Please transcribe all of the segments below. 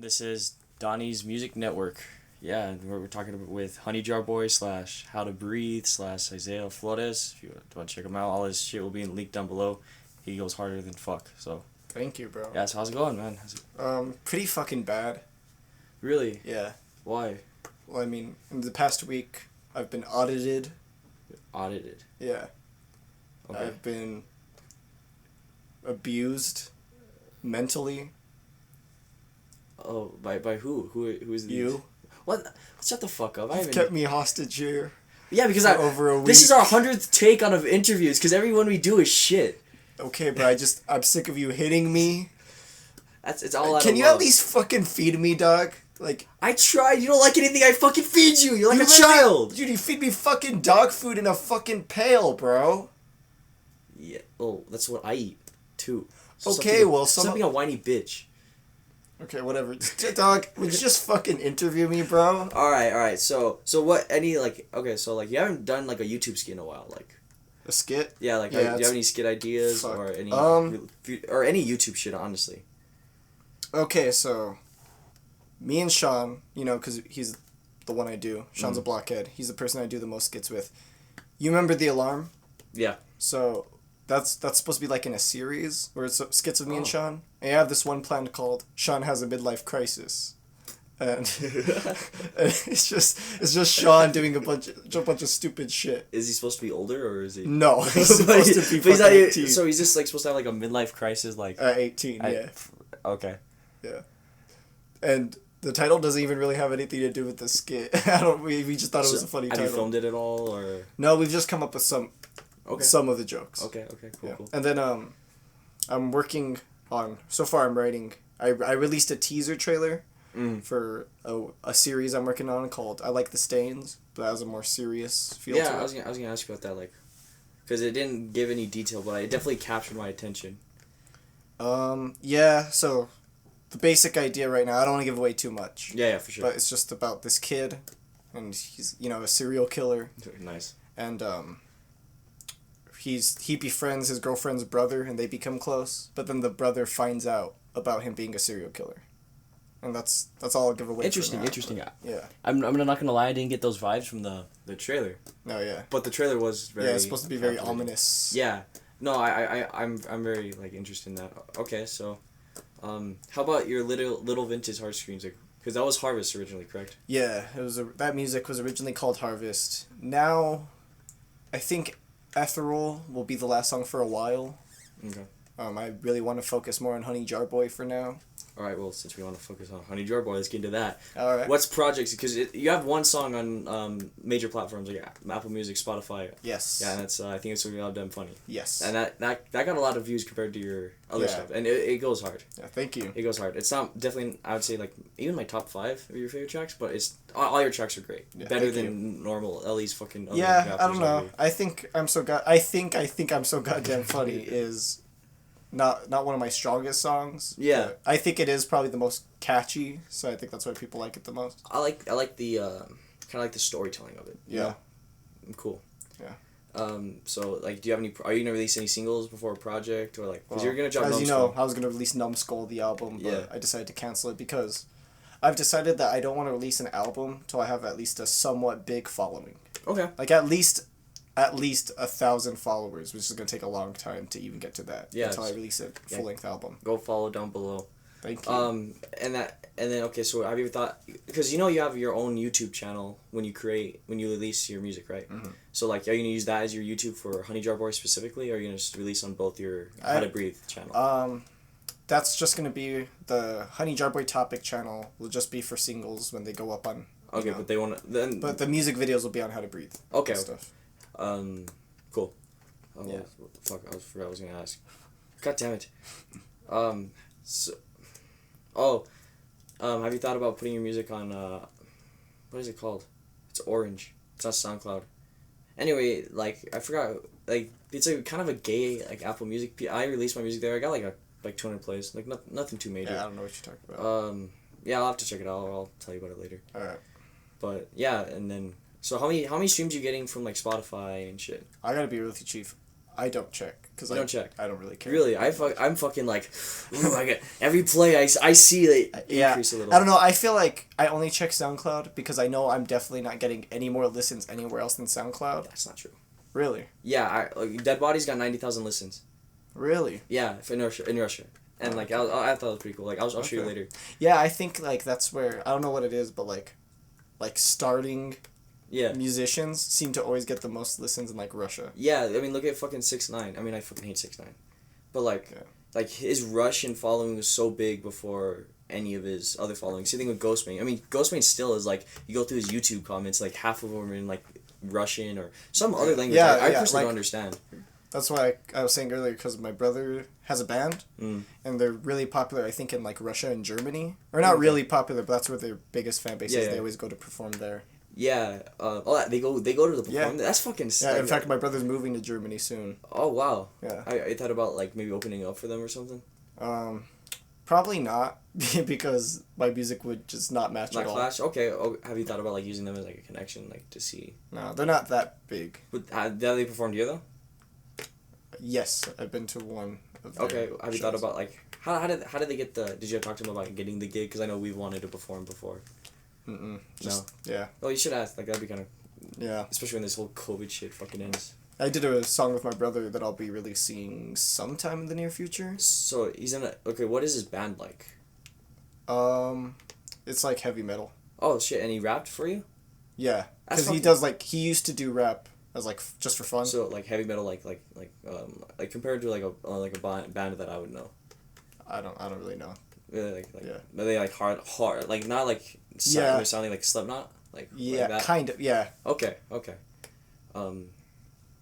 This is Donny's Music Network. Yeah, and we're talking with Honey Jar Boi / How to Breathe / Isaiah Flores. If you want to check him out, all his shit will be linked down below. He goes harder than fuck. So. Thank you, bro. Yeah. So how's it going, man? Pretty fucking bad. Really? Yeah. Why? Well, I mean, in the past week, I've been audited. Audited. Yeah. Okay. I've been abused mentally. Oh, by who? Who is these? You. What? Shut the fuck up. I You've haven't. kept me hostage here. Yeah, because for over a week. This is our 100th take on of interviews because everyone we do is shit. Okay, but I'm sick of you hitting me. It's all out Can of you love. at least fucking feed me, dog? Like, I tried. You don't like anything I fucking feed you. You're like you a literally- child. Dude, you feed me fucking dog food in a fucking pail, bro. Yeah. Oh, that's what I eat too. Okay, well, stop being a whiny bitch. Okay, whatever. Dog, would you just fucking interview me, bro? All right. So what? Any you haven't done like a YouTube skit in a while, like. A skit? Yeah, like do you have any skit ideas Fuck. or any or any YouTube shit, honestly? Okay, so me and Sean, because he's the one I do. Sean's a blockhead. He's the person I do the most skits with. You remember The Alarm? Yeah. So that's supposed to be like in a series where it's skits of me and Sean. And I have this one planned called Sean Has a Midlife Crisis. And it's just Sean doing a bunch of stupid shit. Is he supposed to be older or is he? No, he's supposed to be But fucking 18. So he's just like supposed to have like a midlife crisis, like. 18, yeah. Okay. Yeah. And the title doesn't even really have anything to do with the skit. We just thought it was a funny title. Have you filmed it at all, or? No, we've just come up with some of the jokes. Okay, cool. And then I'm working on. So far, I'm writing. I released a teaser trailer for a series I'm working on called "I Like the Stains," but it has a more serious feel. Yeah, to it. I was gonna ask you about that, like, because it didn't give any detail, but it definitely captured my attention. Yeah. So, the basic idea right now. I don't want to give away too much. Yeah, for sure. But it's just about this kid, and he's a serial killer. Nice. And he befriends his girlfriend's brother, and they become close. But then the brother finds out about him being a serial killer, and that's all I'll give away. Interesting. Yeah. I'm not gonna lie. I didn't get those vibes from the trailer. No. Yeah. But the trailer was very. Yeah, it's supposed to be very ominous. Yeah. No, I'm very like interested in that. Okay, so, how about your little vintage Heartstrings? Because that was Harvest originally, correct? Yeah, that music was originally called Harvest. Now, I think Ethereal will be the last song for a while. Okay. I really want to focus more on Honey Jar Boi for now. All right. Well, since we want to focus on Honey Jar Boi, let's get into that. All right. What's projects? Because you have one song on major platforms like Apple Music, Spotify. Yes. Yeah, and that's I think it's really damn funny. Yes. And that got a lot of views compared to your other stuff, and it goes hard. Yeah. Thank you. It goes hard. It's not definitely. I would say like even my top 5 of your favorite tracks, but it's all your tracks are great. Yeah, Better than normal Ellie's fucking. Other Yeah, I don't know. already. I think I'm so goddamn funny is not one of my strongest songs. Yeah. But I think it is probably the most catchy, so I think that's why people like it the most. I like the kind of like the storytelling of it. Yeah. Cool. Yeah. So like, do you have any? Are you gonna release any singles before a project or like? Because you're gonna drop. As you Numbskull. know, I was gonna release Numbskull, the album, but Yeah. I decided to cancel it because I've decided that I don't want to release an album till I have at least a somewhat big following. Okay. Like at least 1,000 followers, which is gonna take a long time to even get to that. Yeah, Until I release a full length album. Go follow down below. Thank you. And then okay, so have you ever thought, because you have your own YouTube channel when you release your music, right? Mm-hmm. So like, are you gonna use that as your YouTube for Honey Jar Boi specifically, or are you gonna just release on both your How to Breathe channel? That's just gonna be the Honey Jar Boi topic channel. Will just be for singles when they go up on. Okay, but they want to then. But the music videos will be on How to Breathe. Okay. And stuff. Cool. Oh, Yeah. Fuck, I forgot what I was gonna ask. God damn it. Have you thought about putting your music on, what is it called? It's Orange. It's not SoundCloud. Anyway, like, I forgot, like, it's a kind of a gay, like, Apple Music. I released my music there. I got, like 200 plays. Like, nothing too major. Yeah, I don't know what you're talking about. Yeah, I'll have to check it out. I'll tell you about it later. Alright. But, yeah, and then, so how many streams are you getting from, like, Spotify and shit? I gotta be really chief. I don't check. because You don't check. I don't really care. Really, I'm fucking like, ooh, I get every play I see it increase a little. I don't know. I feel like I only check SoundCloud because I know I'm definitely not getting any more listens anywhere else than SoundCloud. That's not true. Really? Yeah, Dead Body's got 90,000 listens. Really? Yeah, in Russia. And like I thought it was pretty cool. Like I'll show you later. Yeah, I think like that's where I don't know what it is, but like starting musicians seem to always get the most listens in like Russia. Yeah, I mean look at fucking 6ix9ine. I mean I fucking hate 6ix9ine, but like his Russian following was so big before any of his other following. Same thing with Ghostman. I mean Ghostman still is like you go through his YouTube comments like half of them are in like Russian or some other language. I personally don't understand. That's why I was saying earlier, because my brother has a band, and they're really popular, I think, in, like, Russia and Germany. Or not really popular, but that's where their biggest fan base is. They always go to perform there. Yeah. They go to the perform. That's fucking sick. Yeah, in fact, my brother's moving to Germany soon. Oh, wow. Yeah. I thought about, like, maybe opening up for them or something. Probably not, because my music would just not match at all. Not clash? Okay. Oh, have you thought about, like, using them as, like, a connection, like, to see? No, they're not that big. But have they performed here, though? Yes, I've been to one of their Okay, have you shows. thought about, like, how did they get the... Did you talk to them about getting the gig? Because I know we've wanted to perform before. No. Yeah. Well, you should ask. Like, that'd be kind of... Yeah. Especially when this whole COVID shit fucking ends. I did a song with my brother that I'll be releasing sometime in the near future. So, he's in a... Okay, what is his band like? It's like heavy metal. Oh, shit, and he rapped for you? Yeah. Because he does, like... He used to do rap as, like, just for fun. So, like, heavy metal, like compared to, like, a band that I would know. I don't really know. Really, yeah. Are they, like, hard, like, not, like, they're sounding like Slipknot? Like, yeah, like that? kind of, yeah. Okay. Are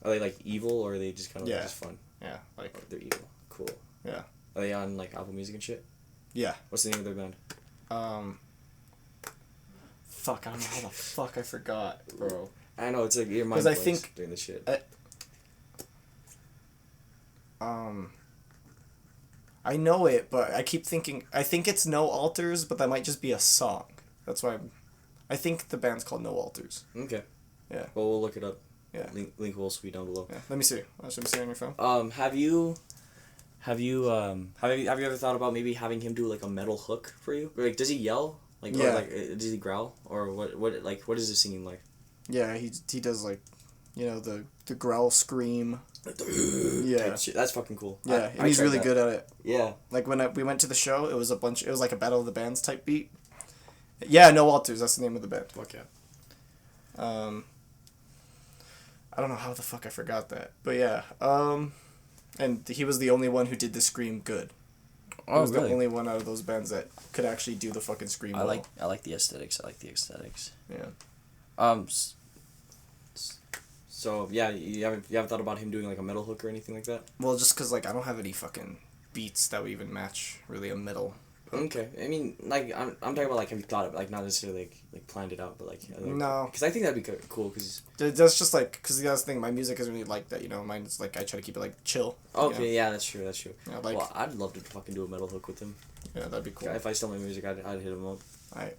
they, like, evil, or are they just kind of just fun? Yeah, like... Oh, they're evil. Cool. Yeah. Are they on, like, Apple Music and shit? Yeah. What's the name of their band? Fuck, I don't know how the fuck I forgot, bro. I know, it's like your mind blanks doing this shit. I know it, but I keep thinking... I think it's No Alters, but that might just be a song. That's why I think the band's called No Alters. Okay. Yeah. Well, we'll look it up. Yeah. Link will also be down below. Yeah. Let me see. Let me see on your phone. Have you ever thought about maybe having him do like a metal hook for you? Or, like, does he yell? Like, or, like, does he growl? Or what is his singing like? Yeah, he does, like, you know, the growl scream. Yeah. That's fucking cool. Yeah, and he's really good at it. Yeah. Like, when we went to the show, it was like a Battle of the Bands type beat. Yeah, No Alters, that's the name of the band. Fuck yeah. I don't know how the fuck I forgot that. But yeah, and he was the only one who did the scream good. He was the only one out of those bands that could actually do the fucking scream well. I like the aesthetics. Yeah. So yeah, you haven't thought about him doing like a metal hook or anything like that? Well, just cause like I don't have any fucking beats that would even match really a metal. Okay, I mean, like I'm talking about like have you thought of like not necessarily like planned it out, but like no, because I think that'd be cool because that's just like because the other thing, my music isn't really like that, you know. Mine's like I try to keep it like chill. Okay, you know? Yeah, that's true. Yeah, like, well, I'd love to fucking do a metal hook with him. Yeah, that'd be cool. If I still make music, I'd hit him up. Alright.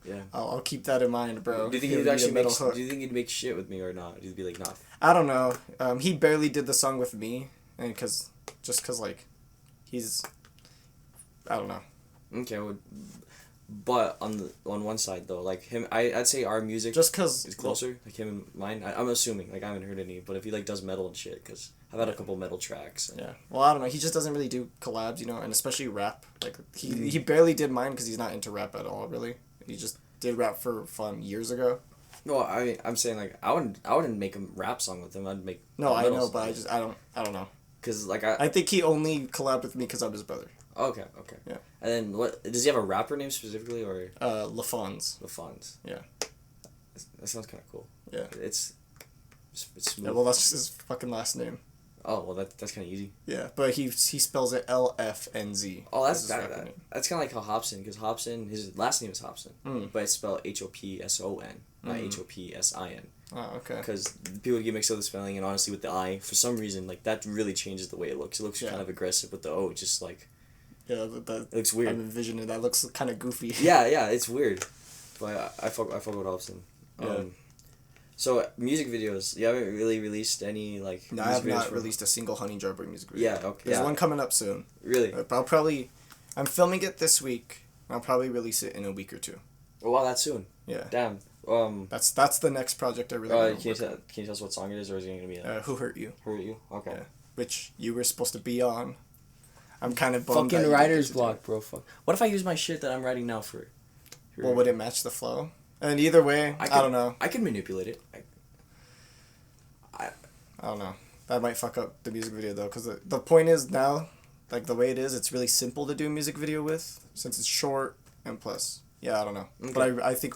Yeah. I'll keep that in mind, bro. Do you think he'd actually make? Do you think he'd make shit with me or not? He'd be like, nah. I don't know. He barely did the song with me, and cause like, he's. I don't know. Okay, but on one side though, like him, I'd say our music just cause is closer, like him and mine. I'm assuming, like I haven't heard any, but if he like does metal and shit, cause I've had a couple metal tracks. Yeah, well I don't know. He just doesn't really do collabs, you know, and especially rap. Like he barely did mine because he's not into rap at all, really. He just did rap for fun years ago. No, I'm saying like I wouldn't make a rap song with him. I'd make. No, I know, but I don't know. Cause like I think he only collabed with me because I'm his brother. Okay. Yeah. And then what does he have a rapper name specifically or? LaFons. LaFons. Yeah. That sounds kind of cool. Yeah. It's smooth. Yeah, well that's just his fucking last name. Oh well, that's kind of easy. Yeah, but he spells it LFNZ. Oh, that's kind of like how Hobson, because Hobson, his last name is Hobson, but it's spelled Hopson, not Hopsin. Oh, okay. Because people get mixed up the spelling, and honestly, with the I, for some reason, like that really changes the way it looks. It looks kind of aggressive with the O, just like. Yeah, that it looks weird. I'm envisioning that looks kind of goofy. Yeah, it's weird, but I fuck with Hobson. Yeah. So music videos, you haven't really released any like. No, I music have not videos released a single Honey Jar Boi music video. Yeah. Okay. There's Yeah. one coming up soon. Really? I'm filming it this week. I'll probably release it in a week or two. Oh wow, that's soon. Yeah. Damn. That's the next project I really want to can you tell us what song it is, or is it gonna be? Who Hurt You? Hurt You? Okay. Yeah. Which you were supposed to be on. I'm kind of bummed. Fucking that you writer's didn't get to block, bro. Fuck. What if I use my shit that I'm writing now for? Well, would it match the flow? And either way, I don't know. I can manipulate it. I don't know. That might fuck up the music video though, because the point is now, like the way it is, it's really simple to do a music video with, since it's short and plus, yeah, I don't know. Okay. But I think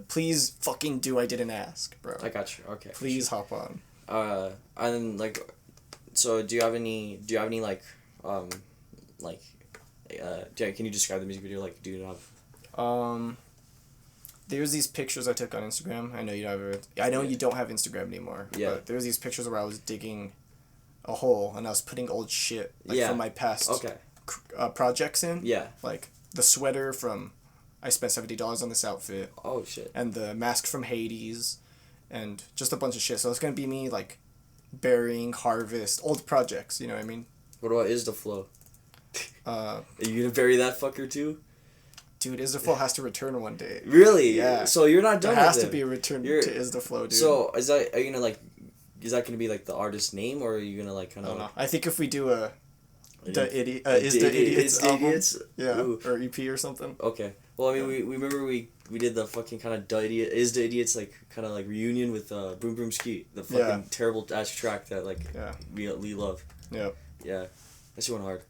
please fucking do I Didn't Ask, bro. I got you. Okay. Please hop on. And like, so do you have any can you describe the music video? Like, do you have? There's these pictures I took on Instagram. I know you don't have Instagram anymore. Yeah. But there's these pictures where I was digging a hole and I was putting old shit from my past projects in. Yeah. Like the sweater from I spent $70 on this outfit. Oh shit. And the mask from Hades, and just a bunch of shit. So it's gonna be me like burying Harvest old projects. You know what I mean? What about Is the Flow? Are you gonna bury that fucker too? Dude, Is the Flow has to return one day. Really? Yeah. So you're not done. There has with to be a return to Is the Flow, dude. So are you gonna like? Is that gonna be like the artist's name, or are you gonna like kind of? I don't know. I think if we do Is the Idiots album, yeah, Ooh. or EP or something. Okay. Well, I mean, we remember we did the fucking kind of the Idiots like kind of like reunion with Broom Broom Ski, the fucking terrible ass track that like we love. Yeah. Yeah, that shit went hard.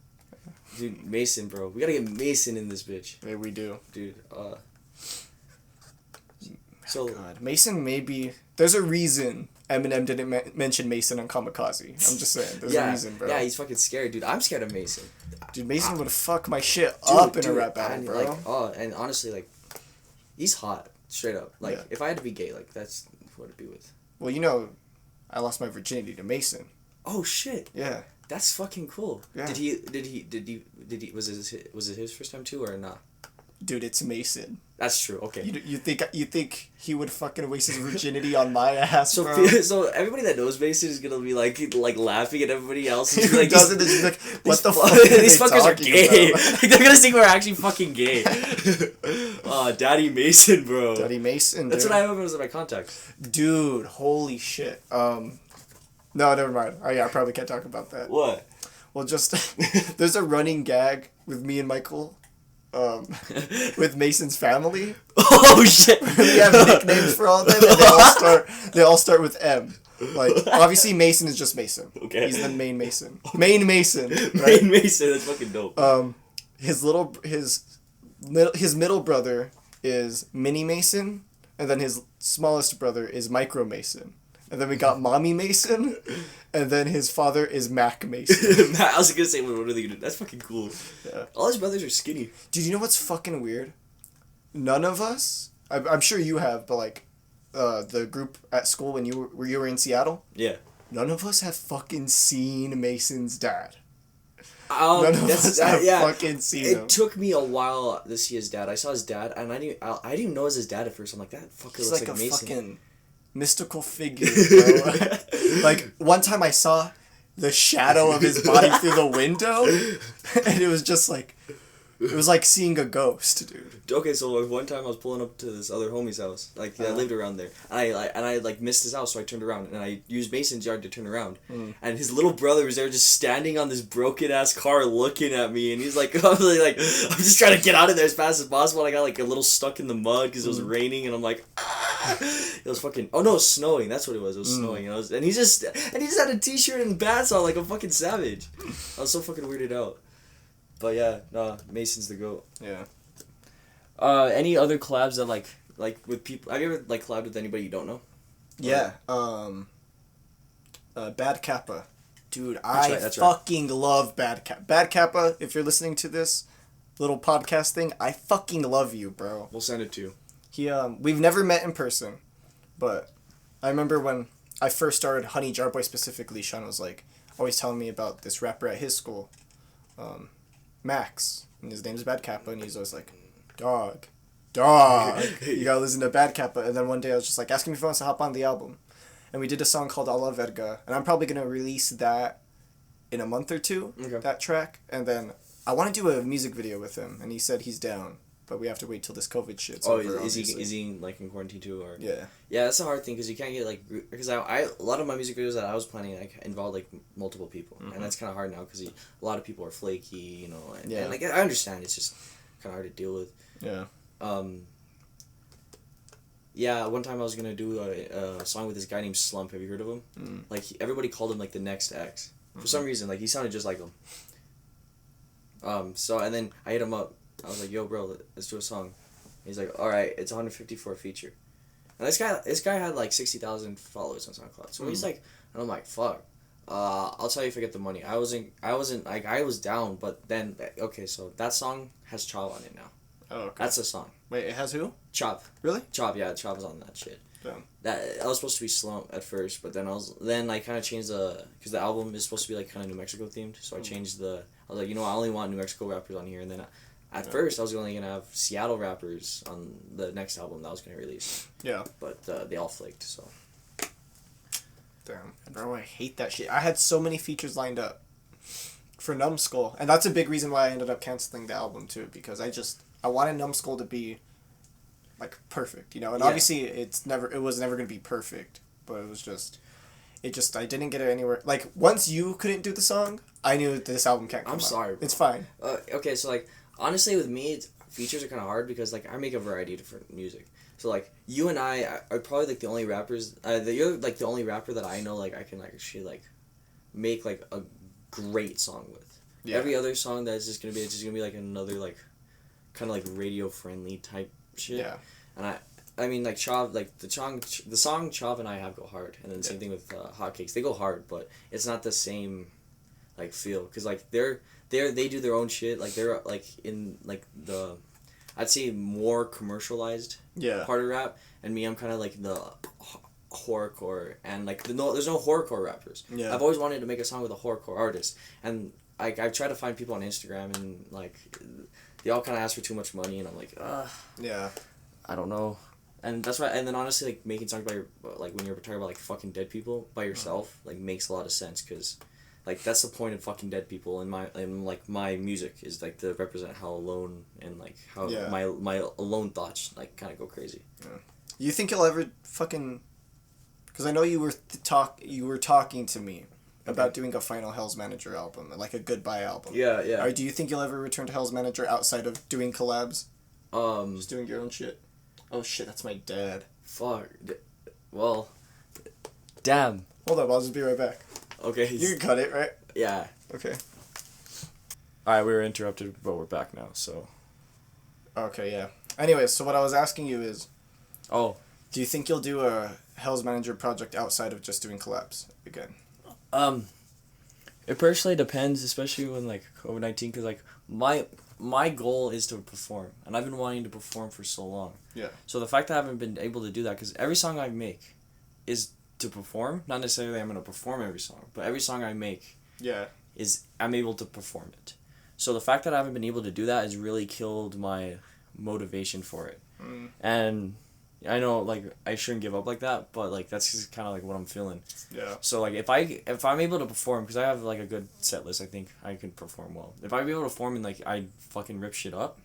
Dude, Mason, bro, we gotta get Mason in this bitch. Yeah, we do, dude. So God, Mason maybe there's a reason Eminem didn't mention Mason on Kamikaze. I'm just saying, there's a reason, bro. Yeah, he's fucking scared, dude. I'm scared of Mason. Dude, Mason would fuck my shit up in a rap battle, bro. And honestly, like, he's hot, straight up. Like, if I had to be gay, like, that's what I'd be with. Well, you know, I lost my virginity to Mason. Oh shit. Yeah. That's fucking cool. Yeah. Did he was it his first time too or not? Dude, it's Mason. That's true. Okay. You think he would fucking waste his virginity on my ass, so, bro? So everybody that knows Mason is gonna be like laughing at everybody else. Who like, doesn't? Is like, what the fuck? These fuckers are gay. Like, they're gonna think we're actually fucking gay. Daddy Mason, bro. Daddy Mason. That's dude. what I remember was in my contacts. Dude, holy shit. No, never mind. Oh yeah, I probably can't talk about that. What? Well, just there's a running gag with me and Michael. With Mason's family. Oh shit! We have nicknames for all of them, and they all start with M. Like obviously Mason is just Mason. Okay. He's the main Mason. Main Mason. Right? Main Mason. That's fucking dope. His middle brother is Mini Mason, and then his smallest brother is Micro Mason. And then we got Mommy Mason, and then his father is Mac Mason. I was gonna say, what are they gonna do? That's fucking cool. Yeah. All his brothers are skinny. Dude, you know what's fucking weird? None of us, I'm sure you have, but like, the group at school when you were in Seattle? Yeah. None of us have fucking seen Mason's dad. None of us have fucking seen him. It took me a while to see his dad. I saw his dad, and I didn't even know it was his dad at first. I'm like, that fucker He's looks like like a Mason. fucking mystical figure, bro. Like, one time I saw the shadow of his body through the window, and it was just like, it was like seeing a ghost, dude. Okay, so one time I was pulling up to this other homie's house, like I lived around there, and I missed his house, so I turned around and I used Mason's yard to turn around, and his little brother was there just standing on this broken ass car looking at me, and he's like, I'm just trying to get out of there as fast as possible. And I got like a little stuck in the mud because it was raining, and I'm like, it was fucking. Oh no, it was snowing. That's what it was. It was snowing, and he just had a t-shirt and bats on like a fucking savage. I was so fucking weirded out. But yeah, no, Mason's the GOAT. Yeah. Any other collabs that like with people? Have you ever like collabed with anybody you don't know? Yeah. Bad Kappa. Dude, I fucking love Bad Kappa. Bad Kappa, if you're listening to this little podcast thing, I fucking love you, bro. We'll send it to you. We've never met in person, but I remember when I first started Honey Jar Boi specifically, Sean was like always telling me about this rapper at his school, Max, and his name's Bad Kappa, and he's always like, dog, dog, you gotta listen to Bad Kappa. And then one day I was just like, asking me if he wants to hop on the album. And we did a song called A La Verga. And I'm probably gonna release that in a month or two, that track. And then I want to do a music video with him. And he said he's down. But we have to wait till this COVID shit's over. Is he like in quarantine too, or? Yeah. Yeah, that's a hard thing because you can't get like, because I a lot of my music videos that I was planning like involved like multiple people, and that's kind of hard now because a lot of people are flaky, you know. And, and like I understand, it's just kind of hard to deal with. Yeah. Yeah, one time I was gonna do a song with this guy named Slump. Have you heard of him? Like everybody called him like the next X for some reason. Like he sounded just like him. So and then I hit him up. I was like, "Yo, bro, let's do a song." He's like, "All right, it's 150 for a feature." And this guy had like 60,000 followers on SoundCloud. So he's like, and I'm like, "Fuck, I'll tell you if I get the money." I wasn't like I was down, but then okay, so that song has Chop on it now. Oh, okay. That's a song. Wait, it has who? Chop. Really? Chop, yeah, Chop is on that shit. Damn. That I was supposed to be Slump at first, but then I kind of changed because the album is supposed to be like kind of New Mexico themed, so I changed I was like, I only want New Mexico rappers on here, and then. At first, I was only going to have Seattle rappers on the next album that I was going to release. Yeah. But they all flaked, so. Damn. Bro, I hate that shit. I had so many features lined up for Numbskull. And that's a big reason why I ended up canceling the album, too. Because I wanted Numbskull to be, like, perfect, you know? And obviously, it was never going to be perfect. But it was just... I didn't get it anywhere. Like, once you couldn't do the song, I knew this album can't come out. I'm sorry, bro. It's fine. Okay, so, like... Honestly, with me, features are kind of hard because, like, I make a variety of different music. So, like, you and I are probably, like, the only rappers... you're, like, the only rapper that I know, like, I can, like, actually, like, make, like, a great song with. Yeah. Every other song that's just gonna be, like, another, like, kind of, like, radio-friendly type shit. Yeah. And I mean, like, Chop, like, the song Chop and I have go hard. And then the same thing with Hotcakes. They go hard, but it's not the same, like, feel. Because, like, they do their own shit. Like they're like in like the, I'd say more commercialized part of rap, and me, I'm kind of like the horrorcore, and like there's no horrorcore rappers. Yeah. I've always wanted to make a song with a horrorcore artist, and like I've tried to find people on Instagram, and like they all kind of ask for too much money, and I'm like, yeah, I don't know. And that's why, and then honestly, like making songs like when you're talking about like fucking dead people by yourself, like makes a lot of sense because. Like that's the point of fucking dead people in my music is like to represent how alone and like how my alone thoughts like kind of go crazy. Yeah. You think you'll ever fucking? Because I know you were talking to me about doing a final Hell's Manager album, like a goodbye album. Yeah, yeah. Or do you think you'll ever return to Hell's Manager outside of doing collabs? Just doing your own shit. Oh shit, that's my dad. Fuck. Well. Damn. Hold up, I'll just be right back. Okay. You can cut it, right? Yeah. Okay. Alright, we were interrupted, but we're back now, so. Okay, yeah. Anyway, so what I was asking you is... Oh. Do you think you'll do a Hell's Manager project outside of just doing collabs again? It personally depends, especially when, like, COVID-19, because, like, my goal is to perform, and I've been wanting to perform for so long. Yeah. So the fact that I haven't been able to do that, because every song I make is... to perform, not necessarily I'm going to perform every song, but every song I make is I'm able to perform it. So the fact that I haven't been able to do that has really killed my motivation for it. And I know like I shouldn't give up like that, but like that's just kind of like what I'm feeling. Yeah. So like if I'm able to perform, because I have like a good set list, I think I can perform well. If I'm able to perform and like I fucking rip shit up,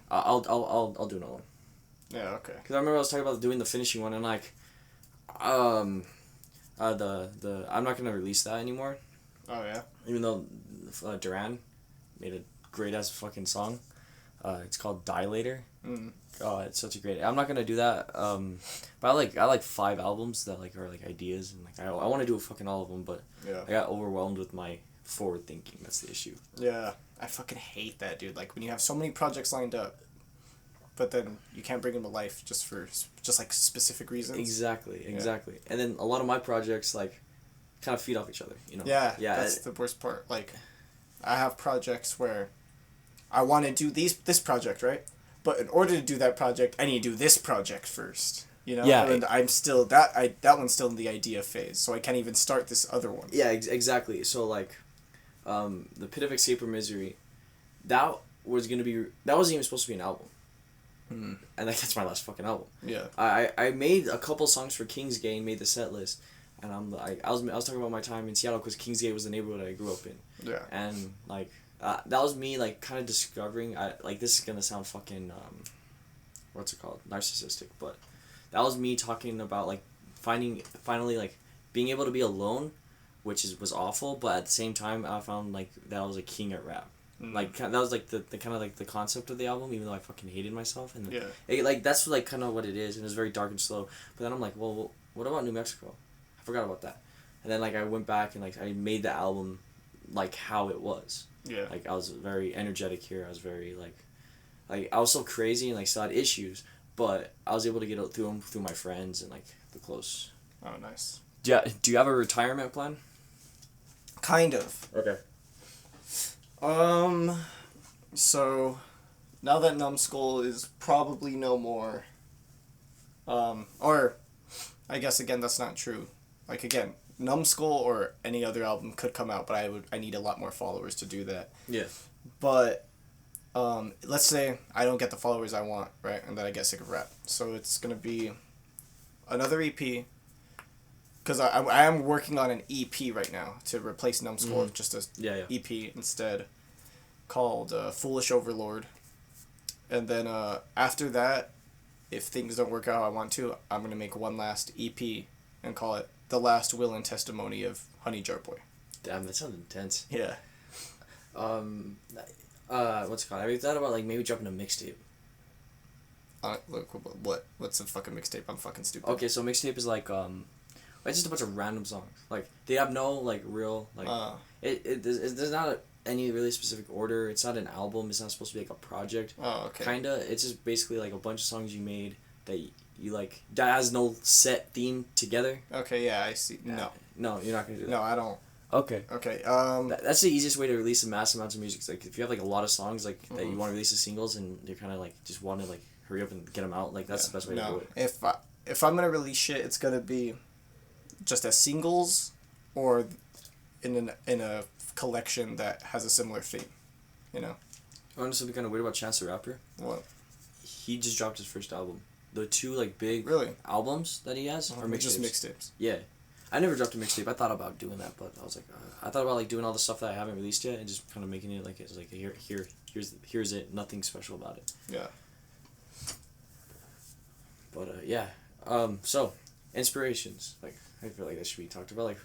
I'll do another one. Yeah. Okay. Because I remember I was talking about doing the finishing one and like. I'm not gonna release that anymore. Oh yeah. Even though Duran made a great ass fucking song, it's called Dilator. Oh, it's such a great. I'm not gonna do that. But I like 5 albums that like are like ideas and like I want to do fucking all of them, but I got overwhelmed with my forward thinking. That's the issue. Yeah, I fucking hate that, dude. Like when you have so many projects lined up. But then you can't bring them to life just like specific reasons. Exactly. And then a lot of my projects like kind of feed off each other, you know. Yeah. That's the worst part. Like, I have projects where I want to do this project, right? But in order to do that project, I need to do this project first. You know. Yeah. And I'm still that one's still in the idea phase, so I can't even start this other one. Yeah. Exactly. So like, the Pit of Escape or Misery, that wasn't even supposed to be an album. and like that's my last fucking album. Yeah. I made a couple songs for Kingsgate and made the set list, and I was talking about my time in Seattle because Kingsgate was the neighborhood I grew up in. Yeah. And like that was me like kind of discovering. Like this is gonna sound fucking what's it called, narcissistic, but that was me talking about like finally like being able to be alone, which was awful, but at the same time I found like that I was a king at rap. Like that was like the kind of like the concept of the album, even though I fucking hated myself, and like that's like kind of what it is, and it's very dark and slow. But then I'm like, well, what about New Mexico? I forgot about that, and then like I went back and like I made the album, like how it was. Yeah. Like I was very energetic here. I was very like I was so crazy and like still had issues, but I was able to get through them through my friends and like the close. Oh, nice. Yeah. Do you have a retirement plan? Kind of. Okay. So, now that Numbskull is probably no more, or, I guess again that's not true. Like again, Numbskull or any other album could come out, but I need a lot more followers to do that. Yeah. But, let's say I don't get the followers I want, right, and then I get sick of rap. So it's gonna be another EP. Because I am working on an EP right now to replace Numbskull with just a EP instead, called Foolish Overlord. And then after that, if things don't work out how I want to, I'm going to make one last EP and call it The Last Will and Testimony of Honey Jar Boi. Damn, that sounds intense. Yeah. What's it called? Have you thought about like maybe dropping a mixtape? Look, what's a fucking mixtape? I'm fucking stupid. Okay, so mixtape is like it's just a bunch of random songs. Like they have no like real like there's not any really specific order. It's not an album. It's not supposed to be like a project. Oh, okay. Kinda. It's just basically like a bunch of songs you made that you like that has no set theme together. Okay, yeah, I see. No, you're not gonna do that. No, I don't. Okay. Okay. That's the easiest way to release a mass amounts of music. It's like if you have like a lot of songs like that you want to release as singles and you're kind of like just want to like hurry up and get them out. Like that's the best way to do it. If I'm gonna release shit, it's gonna be just as singles or in a collection that has a similar theme, you know. I want to something kind of weird about Chance the Rapper. What? He just dropped his first album. The two like big albums that he has are mixtapes. Just mixtapes. Yeah, I never dropped a mixtape. I thought about doing that, but I was like, I thought about like doing all the stuff that I haven't released yet and just kind of making it like it's like here's it. Nothing special about it. Yeah. But yeah, so inspirations like. I feel like that should be talked about. Like,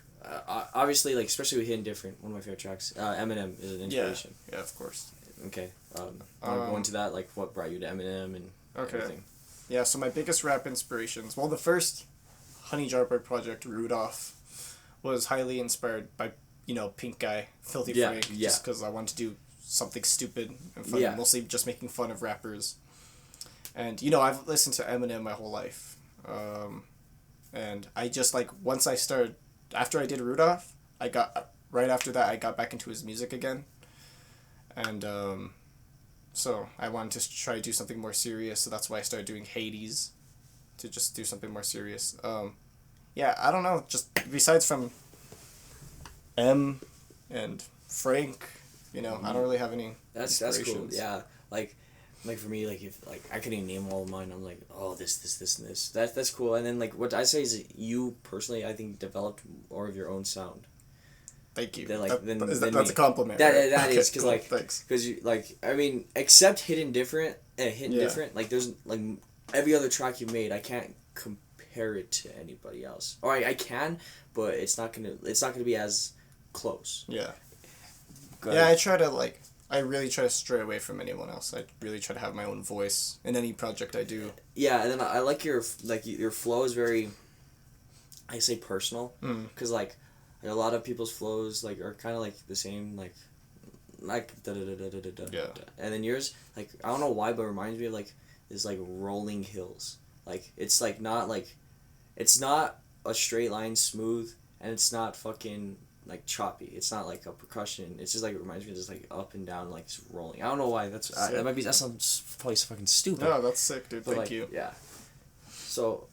obviously, like especially with Hidden Different, one of my favorite tracks. Eminem is an inspiration. Yeah, of course. Okay. Go into that. Like, what brought you to Eminem and everything. Yeah. So my biggest rap inspirations. Well, the first Honey Jar Boi project, Rudolph, was highly inspired by Pink Guy, Filthy Frank, just because I wanted to do something stupid and funny, mostly just making fun of rappers. And I've listened to Eminem my whole life. And I just once I started, after I did Rudolph, right after that I got back into his music again. And so I wanted to try to do something more serious, so that's why I started doing Hades, to just do something more serious. Yeah, I don't know, just besides from M and Frank, I don't really have any That's cool, yeah, like for me, like if like I couldn't even name all of mine, I'm like, oh this and this. That's cool. And then like what I say is you personally, I think developed more of your own sound. Thank you. That's a compliment. That right? that is because cool. like Thanks. because you like I mean except Hidden Different, like there's like every other track you made, I can't compare it to anybody else. Or I can, but it's not gonna be as close. Yeah. Yeah, I really try to stray away from anyone else. I really try to have my own voice in any project I do. Yeah, and then I like your flow is very, I say personal, because like a lot of people's flows like are kind of like the same like da da da da da da. Yeah. And then yours like I don't know why, but it reminds me of like this like rolling hills. Like it's like not like, it's not a straight line smooth, and it's not fucking like choppy. It's not like a percussion. It's just like it reminds me of just like up and down, like just rolling. I don't know why. That sounds probably probably fucking stupid. No, that's sick, dude. But Thank you. Yeah. So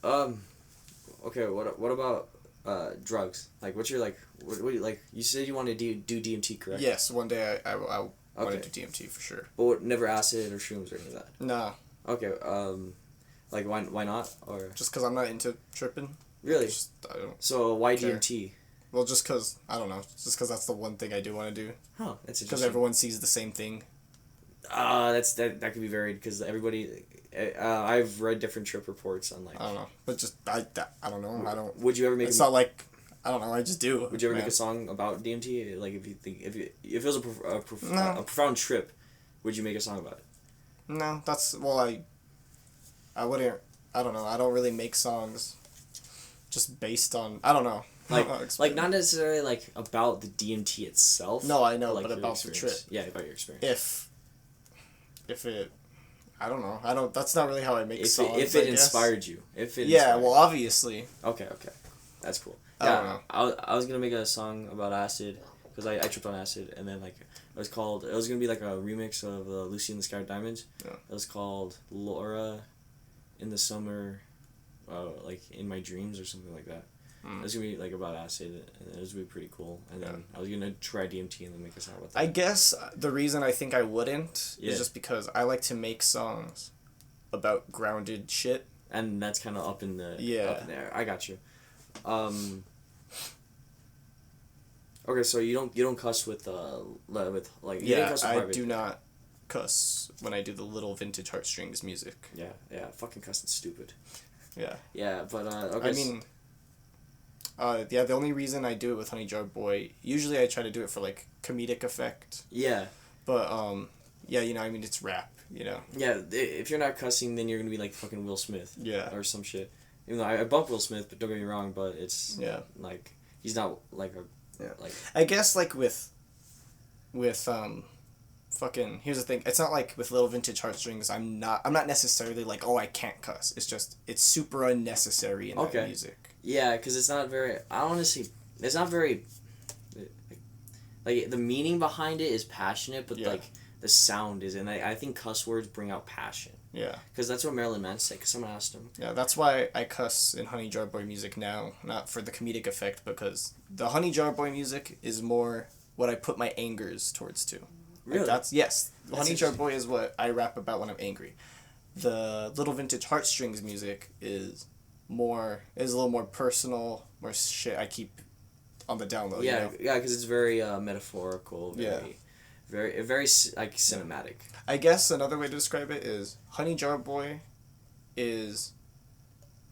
okay. What about drugs? Like what's your like what like you said you wanted to do DMT, correct? Yes, one day I want to do DMT for sure. But never acid or shrooms or any of that. Nah. Okay. Like why not or Just because I'm not into tripping. really? I don't. So why care. DMT? Well, just because I don't know. Just because that's the one thing I do want to do. Huh, that's Because interesting. everyone sees the same thing. That could be varied because everybody. I've read different trip reports on like. I don't know, but just I don't know. I don't. Would you ever make? It's not like I don't know. I just do. Would you ever man. make a song about DMT? Like if you think if it was No. a profound trip, would you make a song about it? No, that's well. I wouldn't. I don't know. I don't really make songs. Just based on I don't know. Like not necessarily like about the DMT itself. No, I know, like but your about the trip. experience. Yeah, about your experience. If it, I don't know. I don't. That's not really how I make songs. If it inspired you. If it. Yeah. Inspired Well, obviously. Okay. That's cool. I Yeah, don't know. I was gonna make a song about acid because I tripped on acid and then like it was gonna be like a remix of Lucy in the Sky with Diamonds. Yeah. It was called Laura in the Summer, like in my dreams or something like that. It was gonna be like about acid and it was gonna be pretty cool. And then I was gonna try DMT and then make a song about that. I guess the reason I think I wouldn't Yeah. is just because I like to make songs about grounded shit. And that's kind of up in the up in there. I got you. Okay, so you don't cuss with like you didn't cuss with I private. do not cuss when I do the little Vintage Heartstrings music. Yeah, fucking cussing stupid. Yeah. Yeah, but okay. I mean, the only reason I do it with Honey Jar Boi, usually I try to do it for like comedic effect. Yeah. But yeah, I mean it's rap, Yeah, if you're not cussing, then you're gonna be like fucking Will Smith. Yeah. Or some shit. Even though I bump Will Smith, but don't get me wrong, but it's like he's not like a like. I guess like with fucking here's the thing. It's not like with Little Vintage Heartstrings. I'm not necessarily like I can't cuss. It's just it's super unnecessary in that music. Yeah, because it's not very. I honestly, it's not very. Like the meaning behind it is passionate, but like the sound is, and I think cuss words bring out passion. Yeah. Because that's what Marilyn Manson said. Because someone asked him. Yeah, that's why I cuss in Honey Jar Boi music now, not for the comedic effect, because the Honey Jar Boi music is more what I put my angers towards too. Really? Like that's Honey Jar Boi is what I rap about when I'm angry. The Little Vintage Heartstrings music is a little more personal, more shit I keep on the download. Yeah, because it's very metaphorical. Very like cinematic. I guess another way to describe it is Honey Jar Boi is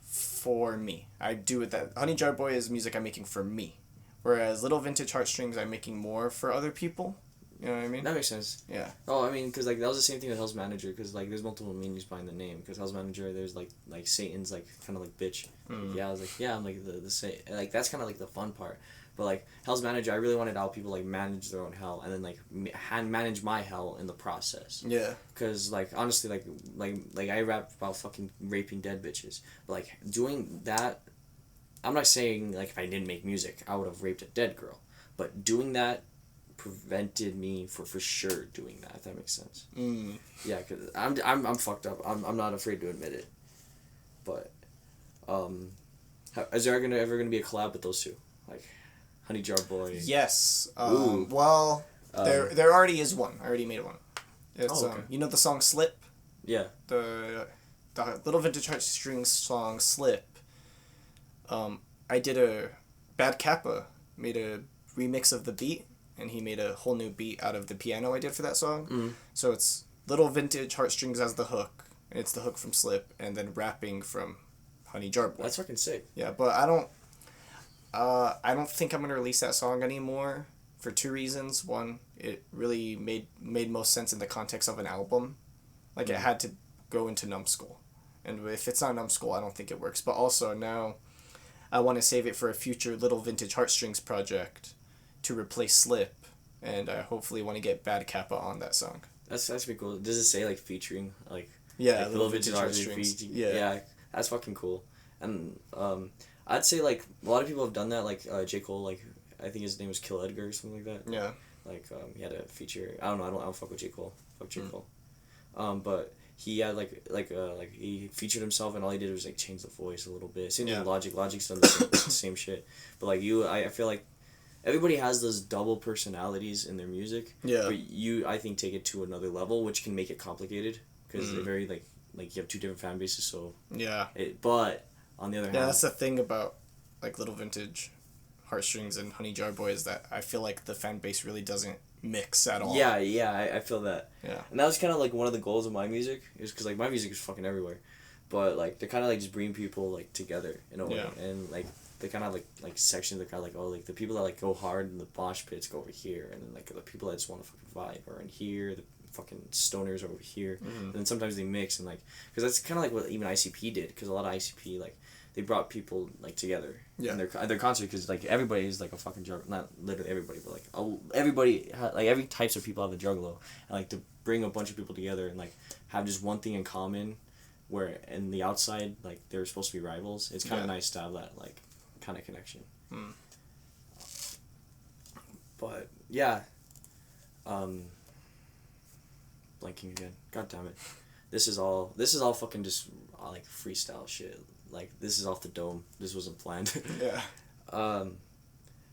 for me. I do it that Honey Jar Boi is music I'm making for me, whereas Little Vintage Heartstrings I'm making more for other people. You know what I mean? That makes sense. Yeah. Oh, I mean, because like that was the same thing with Hell's Manager, because like there's multiple meanings behind the name. Because Hell's Manager, there's like Satan's like kind of like bitch. Yeah, I was like I'm like the same. Like that's kind of like the fun part. But like Hell's Manager, I really wanted how people like manage their own hell and then like manage my hell in the process. Yeah. Cause like honestly like I rap about fucking raping dead bitches, but like doing that, I'm not saying like if I didn't make music I would have raped a dead girl, but doing that prevented me for sure doing that. If that makes sense. Yeah, cause I'm fucked up. I'm not afraid to admit it, but is there ever gonna be a collab with those two, like Honey Jar Boi? Yes. Well, there already is one. I already made one. It's okay. you know the song Slip? Yeah. The Little Vintage Heartstrings song Slip. I did a Bad Kappa made a remix of the beat, and he made a whole new beat out of the piano I did for that song. So it's Little Vintage Heartstrings as the hook, and it's the hook from Slip, and then rapping from Honey Jar Boi. That's fucking sick. Yeah, but I don't think I'm gonna release that song anymore for two reasons. One, it really made most sense in the context of an album. Like it had to go into Numbskull. And if it's not Numbskull, I don't think it works. But also now I want to save it for a future Little Vintage Heartstrings project to replace Slip, and I hopefully want to get Bad Kappa on that song. That's pretty cool. Does it say like featuring like yeah, like, Little Vintage Heartstrings? Yeah, that's fucking cool. And I'd say like a lot of people have done that. Like J. Cole, like I think his name was Kill Edgar or something like that. Yeah. Like he had a feature. I don't know. I don't fuck with J. Cole. Fuck J. Cole. But he had like he featured himself, and all he did was like change the voice a little bit. Same thing with Logic. Logic's done the same shit. But like I feel like everybody has those double personalities in their music. Yeah. But I think take it to another level, which can make it complicated because they're very like like you have two different fan bases. So Yeah. But on the other hand, that's the thing about like Little Vintage Heartstrings and Honey Jar Boi is that I feel like the fan base really doesn't mix at all. Yeah, I feel that. Yeah. And that was kind of like one of the goals of my music, is because like my music is fucking everywhere, but like they're kind of like just bringing people like together in a way, and like they kind of like sections. They're kind of like, oh, like the people that like go hard in the mosh pits go over here, and then like the people that just want to fucking vibe are in here. The fucking stoners are over here, and then sometimes they mix, and like because that's kind of like what even ICP did, because a lot of ICP like they brought people like together. Yeah. And their concert, because like everybody is like a fucking juggalo. Not literally everybody, but like everybody like every types of people have a juggalo, and like to bring a bunch of people together and like have just one thing in common, where in the outside like they're supposed to be rivals. It's kind of nice to have that like kind of connection. But yeah, blanking again. God damn it. This is all fucking just like freestyle shit. Like this is off the dome. This wasn't planned. Yeah.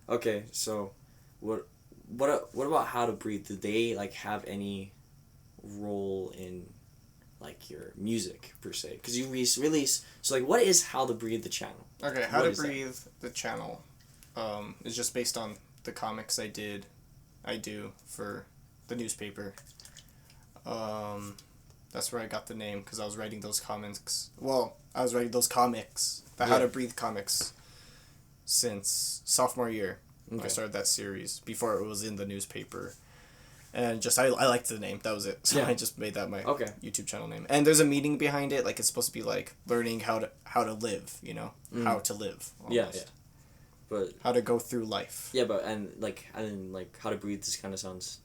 Okay, so what about How to Breathe? Did they like have any role in like your music per se? Because you release, so like what is How to Breathe the channel? Okay, How to Breathe the channel is just based on the comics I do for the newspaper. That's where I got the name, because I was writing those comics. Well, I was writing those comics, the How to Breathe comics, since sophomore year. Okay. I started that series before it was in the newspaper. And just, I liked the name. That was it. So I just made that my YouTube channel name. And there's a meaning behind it. Like, it's supposed to be, like, learning how to live, you know? How to live. Almost. Yeah. But how to go through life. Yeah, but, and How to Breathe just kind of sounds,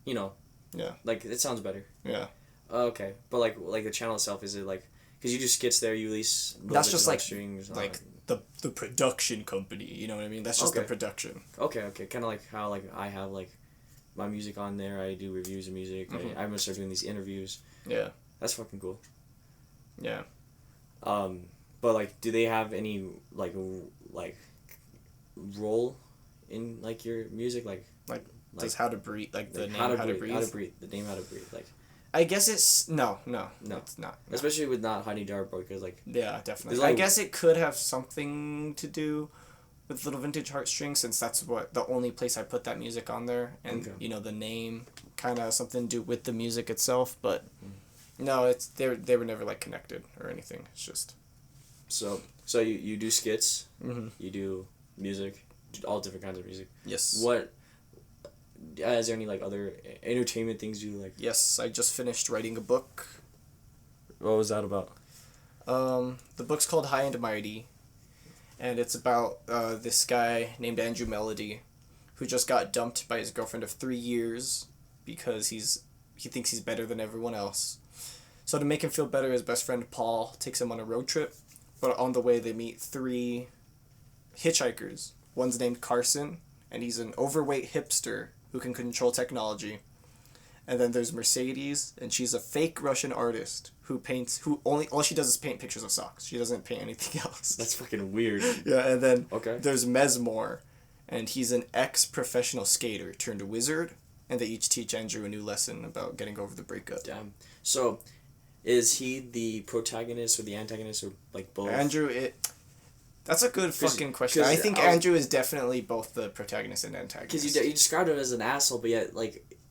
you know. Yeah. Like, it sounds better. Yeah. Okay. But, like the channel itself, is it, like, because you do skits there, you release... That's just, like, strings, the production company, you know what I mean? That's just the production. Okay. Kind of like how, like, I have, like, my music on there, I do reviews of music, I'm gonna start doing these interviews. Yeah. That's fucking cool. Yeah. But, like, do they have any, like, role in, like, your music? Like does How to Breathe, like, the name How to Breathe? How to Breathe, the name How to Breathe, like... I guess it's... No, it's not. No. Especially with not Honey Jar Boi, because, like... Yeah, definitely. I guess it could have something to do with Little Vintage Heartstrings, since that's the only place I put that music on there, and, you know, the name kind of has something to do with the music itself, but... No, they were never, like, connected or anything. It's just... So you do skits, you do music, all different kinds of music. Yes. What... is there any, like, other entertainment things you like? Yes, I just finished writing a book. What was that about? The book's called High and Mighty, and it's about this guy named Andrew Melody, who just got dumped by his girlfriend of 3 years because he thinks he's better than everyone else. So to make him feel better, his best friend Paul takes him on a road trip, but on the way they meet 3 hitchhikers. One's named Carson, and he's an overweight hipster who can control technology. And then there's Mercedes, and she's a fake Russian artist who all she does is paint pictures of socks. She doesn't paint anything else. That's fucking weird. Yeah, and then there's Mesmore, and he's an ex-professional skater turned wizard, and they each teach Andrew a new lesson about getting over the breakup. Damn. So, is he the protagonist or the antagonist, or like both? Andrew, that's a good fucking question. I think Andrew is definitely both the protagonist and antagonist. Because you described him as an asshole, but yet,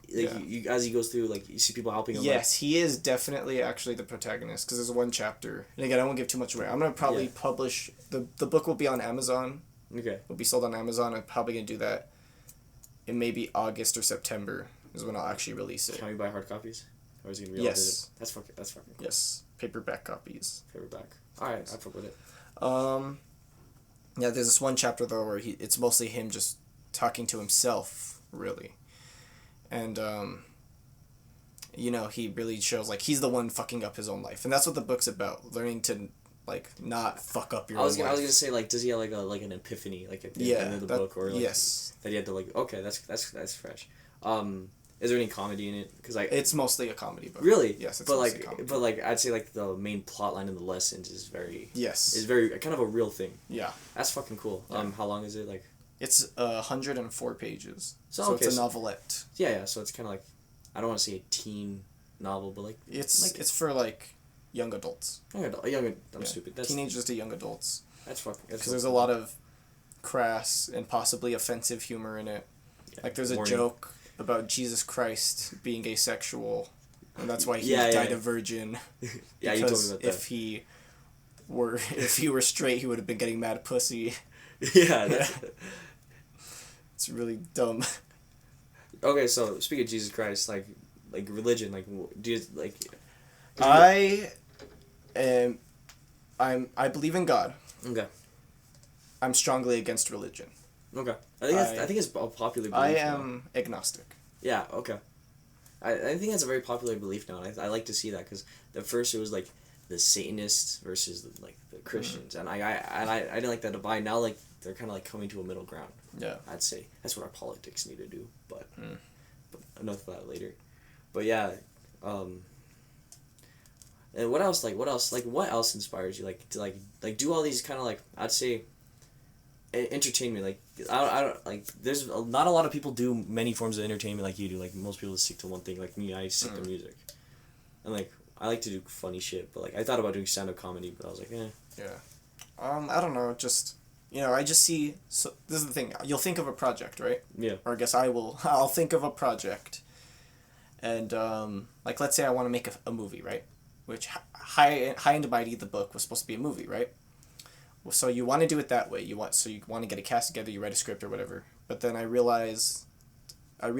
you as he goes through, like, you see people helping him. Yes, he is definitely actually the protagonist, because there's one chapter. And again, I won't give too much away. I'm going to probably publish... The book will be on Amazon. Okay. Will be sold on Amazon. I'm probably going to do that in maybe August or September is when I'll actually release it. Can we buy hard copies? Or is it going to be all digital? That's fucking cool. Yes. Paperback copies. Paperback. Alright, I fuck with it. Yeah, there's this one chapter, though, where it's mostly him just talking to himself, really. And, you know, he really shows, like, he's the one fucking up his own life. And that's what the book's about, learning to, like, not fuck up your own life. I was going to say, like, does he have, like an epiphany, like, at the end of the book? Or, like, that he had to, like, okay, that's fresh. Is there any comedy in it? Because, like... It's mostly a comedy book. Really? Yes, it's mostly a comedy book. I'd say, like, the main plot line in the lessons is very... Yes. Is very, kind of a real thing. Yeah. That's fucking cool. Yeah. How long is it, like... It's 104 pages. So it's a novelette. Yeah, so it's kind of like... I don't want to say a teen novel, but, like... It's for, like... young adults. I'm stupid. That's Teenagers to young adults. That's fucking. Because there's a lot of crass and possibly offensive humor in it. Yeah, like there's a joke about Jesus Christ being asexual, and that's why he died a virgin. Yeah, you told me about that. If he were straight, he would have been getting mad pussy. Yeah. It's really dumb. Okay, so speaking of Jesus Christ, like religion, like do you like? I believe in God. Okay. I'm strongly against religion. Okay. I think it's a popular belief. I am agnostic. Yeah. Okay. I think that's a very popular belief now. I like to see that because at first it was like the Satanists versus the Christians, and I didn't like that divide. Now like they're kind of like coming to a middle ground. Yeah. I'd say that's what our politics need to do, but enough of that later. But yeah, and what else? What else inspires you? To do all these kind of I'd say entertainment. I don't there's not a lot of people do many forms of entertainment like you do. Like most people stick to one thing. Like me, I stick to music, and I like to do funny shit. But I thought about doing stand-up comedy, but I was like, eh. Yeah. I don't know. Just I just see. So this is the thing. You'll think of a project, right? Yeah. Or I guess I will. I'll think of a project, and let's say I want to make a movie, right? Which High and Mighty, the book, was supposed to be a movie, right? So you want to do it that way. You want to get a cast together. You write a script or whatever. But then I realized I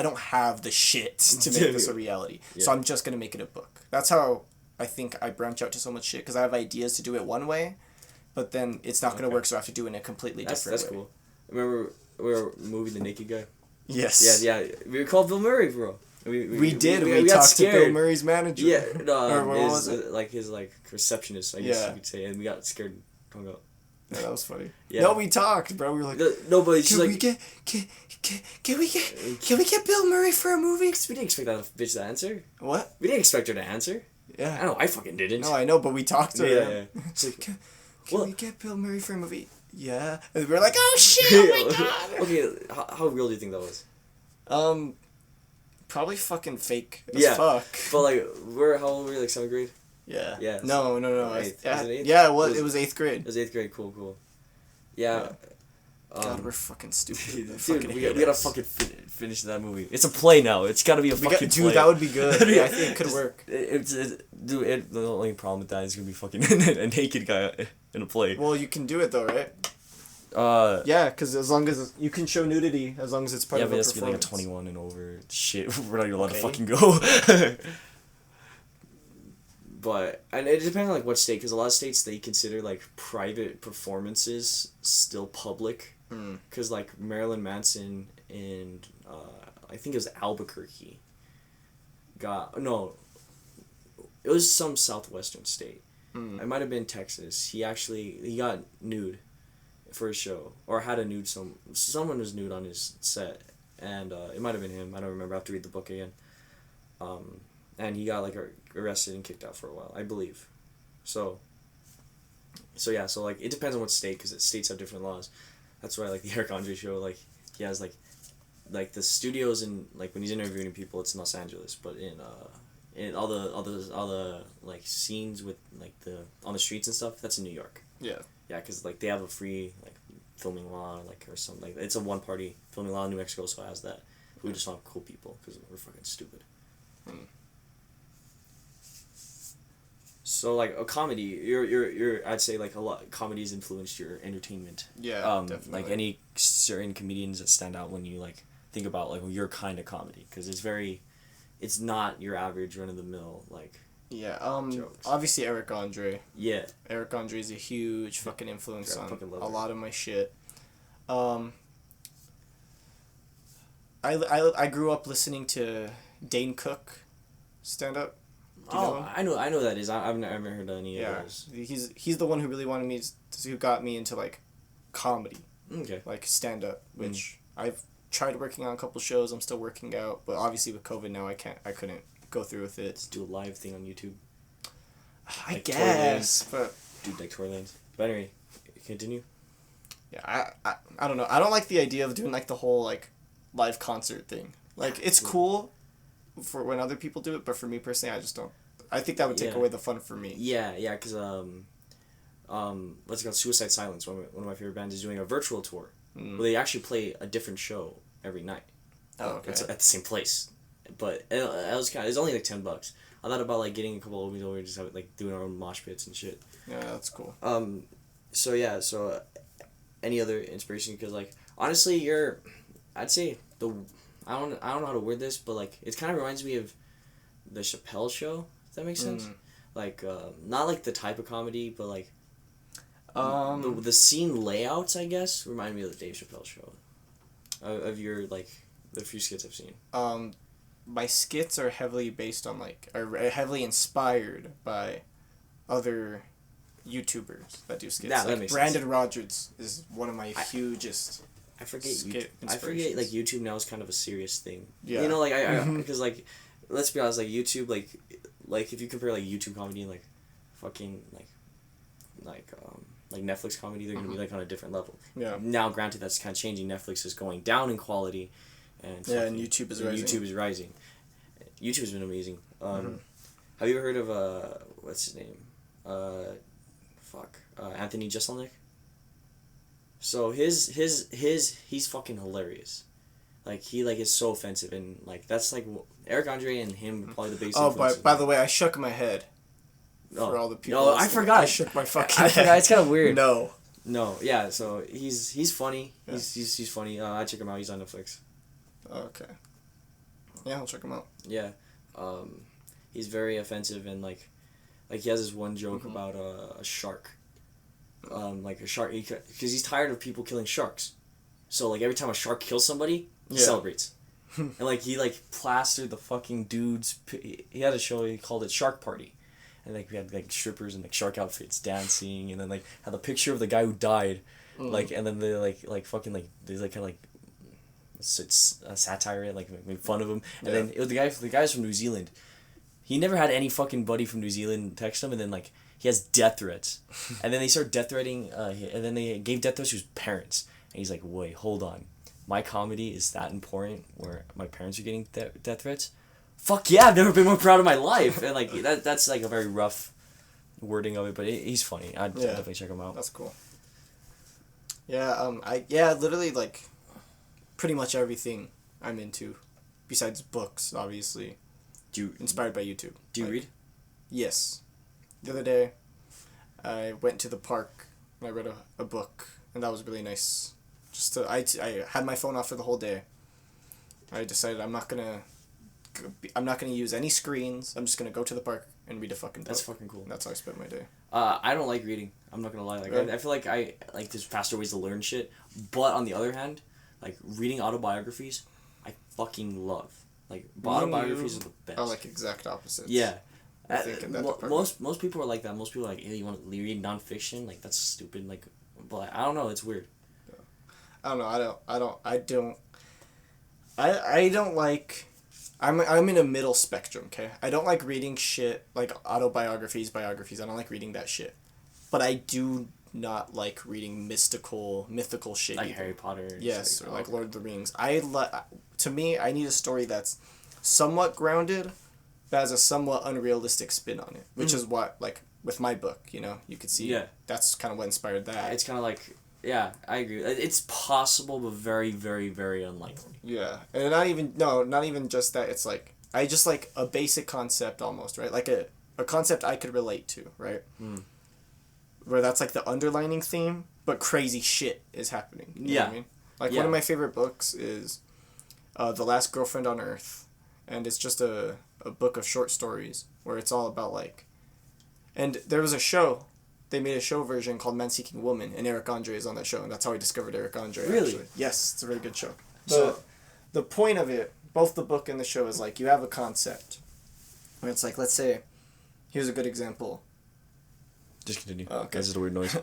don't have the shit to make this a reality. Yeah. So I'm just gonna make it a book. That's how I think I branch out to so much shit because I have ideas to do it one way, but then it's not gonna work. So I have to do it in a completely different way. That's cool. Remember we were moving The Naked Guy. Yes. Yeah. We called Bill Murray, bro. We talked to Bill Murray's manager. Yeah, his receptionist, I guess you could say, and we got scared and hung up. Yeah, that was funny. Yeah. No, we talked, bro. We were like, no, but she's can we get Bill Murray for a movie? We didn't expect that bitch to answer. What? We didn't expect her to answer. Yeah. I know, I fucking didn't. No, I know, but we talked to her. Yeah. It's like, can we get Bill Murray for a movie? Yeah. And we were like, oh shit, oh my god. Okay, how real do you think that was? Probably fucking fake as fuck. But how old were you, 7th grade? Yeah. Yeah. No. Eighth. Was it 8th? Yeah, it was 8th grade. It was 8th grade, cool. Yeah. God, we're fucking stupid. Dude, we gotta fucking finish that movie. It's a play now. It's gotta be a fucking play. Dude, that would be good. Yeah, I think it could work. The only problem with that is gonna be fucking a naked guy in a play. Well, you can do it though, right? Yeah, because as long as you can show nudity, as long as it's part of the performance. Yeah, but it has to be 21 and over. Shit, we're not even allowed to fucking go. And it depends on what state, because a lot of states they consider private performances still public. Because Marilyn Manson and I think it was Albuquerque. It was some southwestern state. It might have been Texas. He got nude for his show, or had a nude. Someone was nude on his set, and it might have been him. I don't remember. I have to read the book again. And he got arrested and kicked out for a while, I believe. So yeah, it depends on what state, because states have different laws. That's why the Eric Andre show, he has the studios and when he's interviewing people, it's in Los Angeles, but in all the scenes with on the streets and stuff, that's in New York. Yeah. Yeah, because they have a free filming law or something. It's a one-party filming law in New Mexico, so it has that. We just want cool people because we're fucking stupid. So a comedy, you're I'd say a lot comedy's influenced your entertainment. Yeah, definitely. Any certain comedians that stand out when you think about your kind of comedy, because it's not your average run of the mill Yeah, jokes. Obviously Eric Andre. Yeah. Eric Andre is a huge fucking influence on a lot of my shit. I grew up listening to Dane Cook stand up. I know who that is. I've never heard of any of those. He's the one who really who got me into comedy. Okay. Stand up, which I've tried working on a couple shows. I'm still working out, but obviously with COVID now I couldn't go through with it. Just do a live thing on YouTube. I guess, but dude, Tory Lanez. But anyway, continue. Yeah, I don't know. I don't like the idea of doing the whole live concert thing. It's cool for when other people do it, but for me personally, I just don't. I think that would take away the fun for me. Yeah, because what's it called? Suicide Silence, one of my favorite bands, is doing a virtual tour where they actually play a different show every night. Oh, okay. It's at the same place, but it's only like $10. I thought about like getting a couple of homies over and just have, like doing our own mosh pits and shit. Yeah, that's cool. So any other inspiration? Because like honestly, I'd say I don't know how to word this, but like it kind of reminds me of the Chappelle Show. If that makes sense. Like not like the type of comedy, but like the scene layouts, I guess, remind me of the Dave Chappelle Show. Of your like the few skits I've seen. My skits are heavily based on are heavily inspired by other YouTubers that do skits. Yeah, that makes Brandon sense. Rogers is one of my hugest. I forget like YouTube now is kind of a serious thing. Yeah. You know, like I because like let's be honest, like YouTube like if you compare like YouTube comedy and like fucking like Netflix comedy, they're gonna be like on a different level. Yeah. Now, granted, that's kind of changing. Netflix is going down in quality, and and YouTube is rising. YouTube is rising. YouTube has been amazing. Have you ever heard of what's his name? Anthony Jeselnik. So he's fucking hilarious. Like he is so offensive, and like that's like Eric Andre and him probably the biggest. Oh, by the way, I shook my head. For all the people. No, I forgot. I shook my fucking head. I forgot. It's kind of weird. No. Yeah. So he's funny. Yeah. He's funny. I check him out. He's on Netflix. Okay. Yeah, I'll check him out. Yeah. He's very offensive, and like he has this one joke about a shark. Like a shark, because he's tired of people killing sharks. So like every time a shark kills somebody, he celebrates. And like he like plastered the fucking dudes. He had a show. He called it Shark Party. And like we had like strippers in like shark outfits dancing, and then like had the picture of the guy who died, like, and then they like fucking like they like kind of like satire and like made fun of him, and then it was the guy's from New Zealand. He never had any fucking buddy from New Zealand text him, and then like he has death threats, and then they start death threatening, and then they gave death threats to his parents, and he's like, wait, hold on, my comedy is that important where my parents are getting death threats? Fuck yeah, I've never been more proud of my life. And like that's like a very rough wording of it, but he's funny. I'd definitely check him out. That's cool. Yeah, literally like pretty much everything I'm into, besides books, obviously. Inspired by YouTube. Do you read? Yes. The other day, I went to the park and I read a book, and that was really nice. I had my phone off for the whole day. I decided I'm not gonna use any screens. I'm just gonna go to the park and read a fucking book. That's fucking cool. That's how I spent my day. I don't like reading. I'm not gonna lie. Like I feel like I like there's faster ways to learn shit. But on the other hand, like reading autobiographies, I fucking love. Like autobiographies are the best. Oh, like exact opposites. Yeah. I think in that most people are like that. Most people are like, hey, you want to read nonfiction? Like that's stupid. Like, but I don't know. It's weird. I don't know. I don't like. I'm in a middle spectrum, okay? I don't like reading shit like autobiographies, biographies. I don't like reading that shit. But I do not like reading mythical shit. Like either. Harry Potter. Yes, or like Lord of the Rings. To me, I need a story that's somewhat grounded, but has a somewhat unrealistic spin on it. Which is what, like, with my book, you know? You could see that's kind of what inspired that. It's kind of like... Yeah, I agree. It's possible, but very, very, very unlikely. Yeah, and not even just that. It's like I just like a basic concept almost, right? Like a concept I could relate to, right? Where that's like the underlining theme, but crazy shit is happening. You know what I mean? Like one of my favorite books is, The Last Girlfriend on Earth, and it's just a book of short stories where it's all about like, and there was a show. They made a show version called Men Seeking Woman, and Eric Andre is on that show, and that's how I discovered Eric Andre. Really? Actually. Yes, it's a very good show. So, the point of it, both the book and the show, is like you have a concept. Where it's like, let's say, here's a good example. Just continue. Oh, okay. This is a weird noise.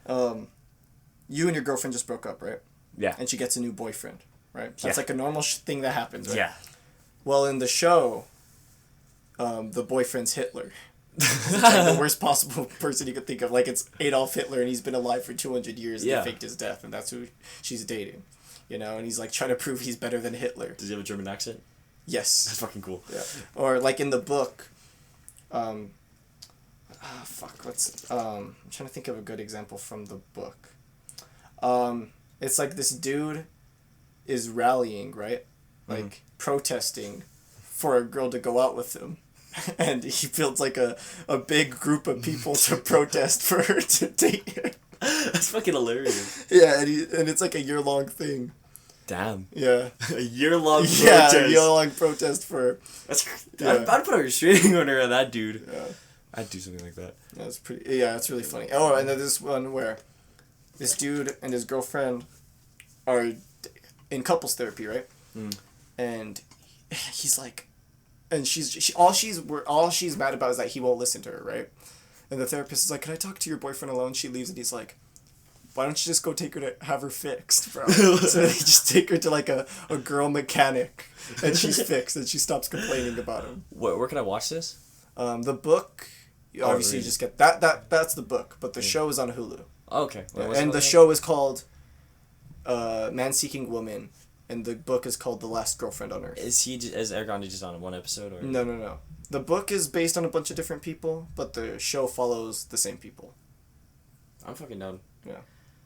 You and your girlfriend just broke up, right? Yeah. And she gets a new boyfriend, right? That's like a normal thing that happens, right? Yeah. Well, in the show, the boyfriend's Hitler. It's like the worst possible person you could think of. Like, it's Adolf Hitler, and he's been alive for 200 years, and they faked his death, and that's who she's dating. You know, and he's, like, trying to prove he's better than Hitler. Does he have a German accent? Yes. That's fucking cool. Yeah. Or, like, in the book, I'm trying to think of a good example from the book. It's like this dude is rallying, right? Like protesting for a girl to go out with him. And he builds like a big group of people to protest for her to date him. That's fucking hilarious. Yeah, and it's like a year-long thing. Damn. Yeah. A year-long protest. Yeah, a year-long protest for... I'd put a restraining order on that dude. Yeah. I'd do something like that. That's pretty... Yeah, it's really funny. Oh, and then this one where this dude and his girlfriend are in couples therapy, right? And he's like... And all she's mad about is that he won't listen to her, right? And the therapist is like, "Can I talk to your boyfriend alone?" She leaves, and he's like, "Why don't you just go take her to have her fixed, bro?" So they just take her to like a girl mechanic, and she's fixed, and she stops complaining about him. Where can I watch this? The book, obviously, you just get that's the book, but the show is on Hulu. Oh, okay. And the show is called Man Seeking Woman. And the book is called The Last Girlfriend on Earth. Is Eragon just on one episode? Or? No. The book is based on a bunch of different people, but the show follows the same people. I'm fucking down. Yeah.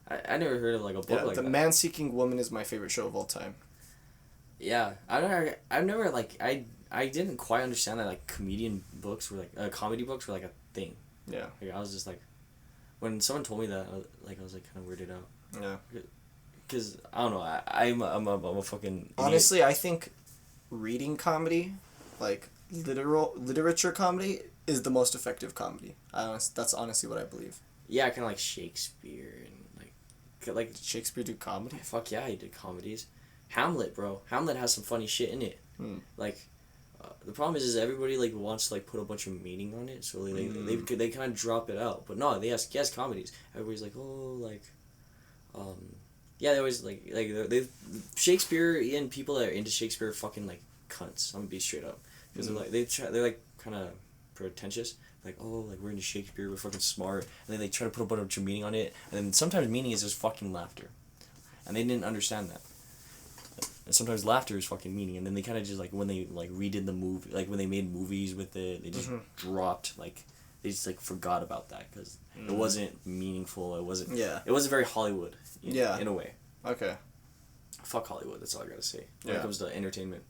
I never heard of like a book like The that. Man Seeking Woman is my favorite show of all time. Yeah. I've never like, I didn't quite understand that like comedy books were like a thing. Yeah. Like, I was just like, when someone told me that, I was like kind of weirded out. Yeah. Because, I don't know, I'm a fucking idiot. Honestly, I think reading comedy, like literature comedy, is the most effective comedy. That's honestly what I believe. Yeah, kind of like Shakespeare and like Shakespeare do comedy? Fuck yeah, he did comedies. Hamlet, bro. Hamlet has some funny shit in it. Like, the problem is everybody like wants to like put a bunch of meaning on it, so they kind of drop it out. But no, he has comedies. Everybody's like, oh, like, yeah, they always like they Shakespearean people that are into Shakespeare are fucking like cunts. I'm gonna be straight up, because they're like kind of pretentious. Like, oh, like we're into Shakespeare, we're fucking smart, and then they try to put a bunch of meaning on it, and then sometimes meaning is just fucking laughter, and they didn't understand that. And sometimes laughter is fucking meaning, and then they kind of just like when they like redid the movie, like when they made movies with it, they just dropped like. They just like forgot about that because it wasn't meaningful. It wasn't. Yeah. It wasn't very Hollywood. In a way. Okay. Fuck Hollywood. That's all I gotta say. When it comes to entertainment,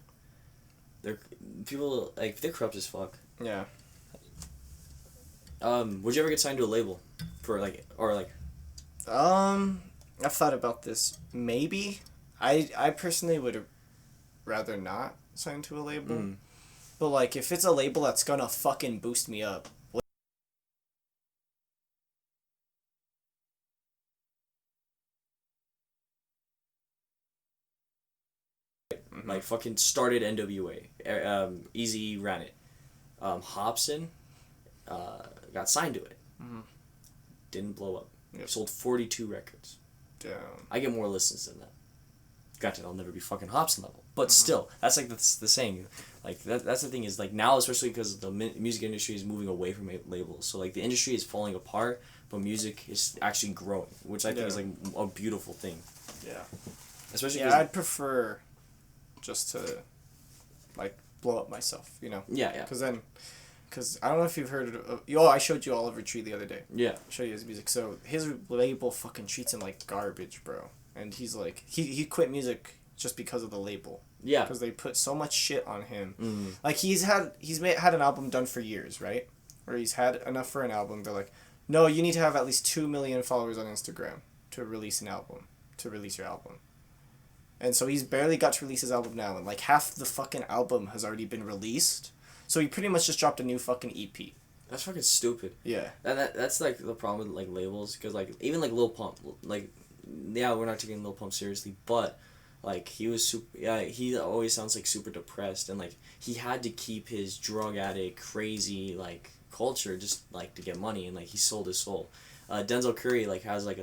they're corrupt as fuck. Yeah. Would you ever get signed to a label, I've thought about this. Maybe, I personally would rather not sign to a label, but like if it's a label that's gonna fucking boost me up. Like fucking started NWA. Easy ran it. Hobson got signed to it. Didn't blow up. Yep. Sold 42 records. Damn. I get more listens than that. Gotcha, I'll never be fucking Hobson level. But still, that's like the saying. Like, that's the thing is, like, now, especially because the music industry is moving away from labels. So, like, the industry is falling apart, but music is actually growing, which I think is, like, a beautiful thing. Yeah. Especially I'd prefer just to, like, blow up myself, you know? Yeah. Because I don't know if you've heard of... I showed you Oliver Tree the other day. Yeah. I showed you his music. So his label fucking treats him like garbage, bro. And he's like... He quit music just because of the label. Yeah. Because they put so much shit on him. Like, he's had an album done for years, right? Or he's had enough for an album. They're like, no, you need to have at least 2 million followers on Instagram to release an album. To release your album. And so he's barely got to release his album now. And, like, half the fucking album has already been released. So he pretty much just dropped a new fucking EP. That's fucking stupid. Yeah. That's, like, the problem with, like, labels. Because, like, even, like, Lil Pump, like, yeah, we're not taking Lil Pump seriously, but, like, he always sounds, like, super depressed. And, like, he had to keep his drug addict, crazy, like, culture just, like, to get money. And, like, he sold his soul. Denzel Curry, like, has, like,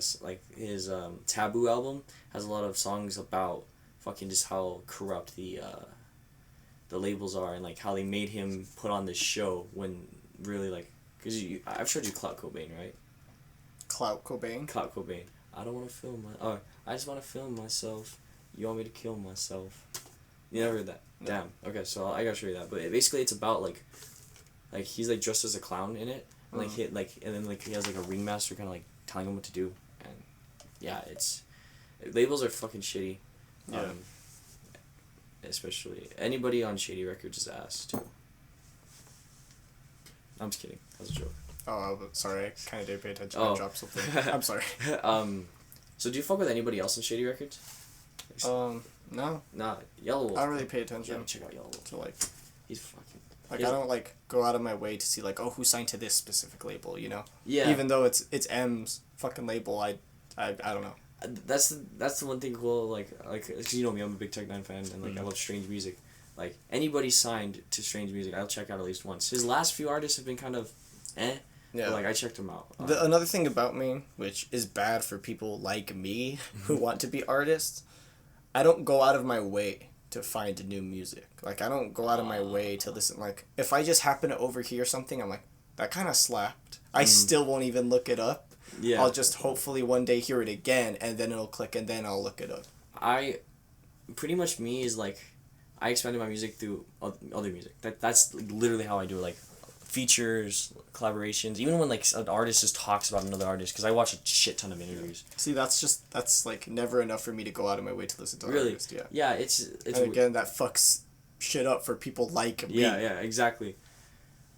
his Taboo album has a lot of songs about fucking just how corrupt the labels are, and like how they made him put on this show when really, like, because I've showed you Clout Cobain, right? Clout Cobain? Clout Cobain. I don't want to film I just want to film myself. You want me to kill myself? You never heard that? No. Damn. Okay, so I gotta show you that. But basically, it's about like Like he's like dressed as a clown in it, and and then like he has like a ringmaster kind of like telling him what to do, and yeah, it's labels are fucking shitty. Yeah. Especially anybody on Shady Records is ass too. I'm just kidding. That was a joke. Oh, sorry. I kind of did pay attention. Oh. I dropped something. I'm sorry. So do you fuck with anybody else on Shady Records? No. Nah, Yellow Wolf. I don't really pay attention. Yeah, check out Yellow Wolf. To like, he's fucking. I don't like go out of my way to see like, oh, who signed to this specific label, you know? Yeah. Even though it's M's fucking label, I don't know. That's the one thing cool, like cause you know me, I'm a big Tech 9 fan, and like I love Strange Music. Like anybody signed to Strange Music, I'll check out at least once. His last few artists have been kind of, yeah. But, like I checked him out. Another thing about me, which is bad for people like me who want to be artists, I don't go out of my way to find new music. Like I don't go out of my way to listen. Like if I just happen to overhear something, I'm like, that kind of slapped. I still won't even look it up. Yeah. I'll just hopefully one day hear it again, and then it'll click, and then I'll look it up. Pretty much me is like, I expanded my music through other music. That's literally how I do it. Like, features, collaborations, even when like an artist just talks about another artist, because I watch a shit ton of interviews. See, that's like never enough for me to go out of my way to listen to an artist. Yeah. Yeah, it's. And again, that fucks shit up for people like me. Yeah, exactly.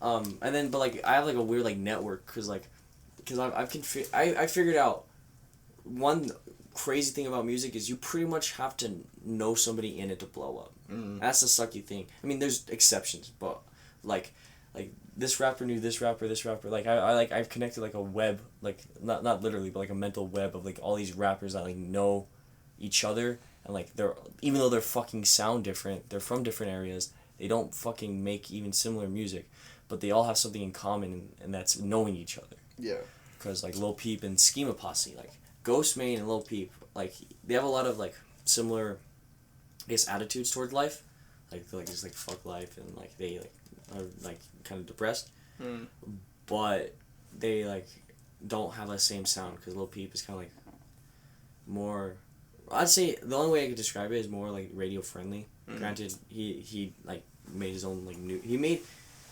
And then, but like, I have like a weird like network, because I figured out one crazy thing about music is you pretty much have to know somebody in it to blow up. That's the sucky thing. I mean, there's exceptions, but like this rapper knew this rapper. Like I've connected like a web, like not literally, but like a mental web of like all these rappers that like know each other, and like even though they're fucking sound different, they're from different areas. They don't fucking make even similar music, but they all have something in common, and that's knowing each other. Yeah. Because like Lil Peep and Schema Posse, like Ghostmane and Lil Peep, like they have a lot of like similar, I guess, attitudes towards life, like just like fuck life, and like they like are like kind of depressed, but they like don't have the same sound, because Lil Peep is kind of like more, I'd say the only way I could describe it is more like radio friendly. Granted, he like made his own like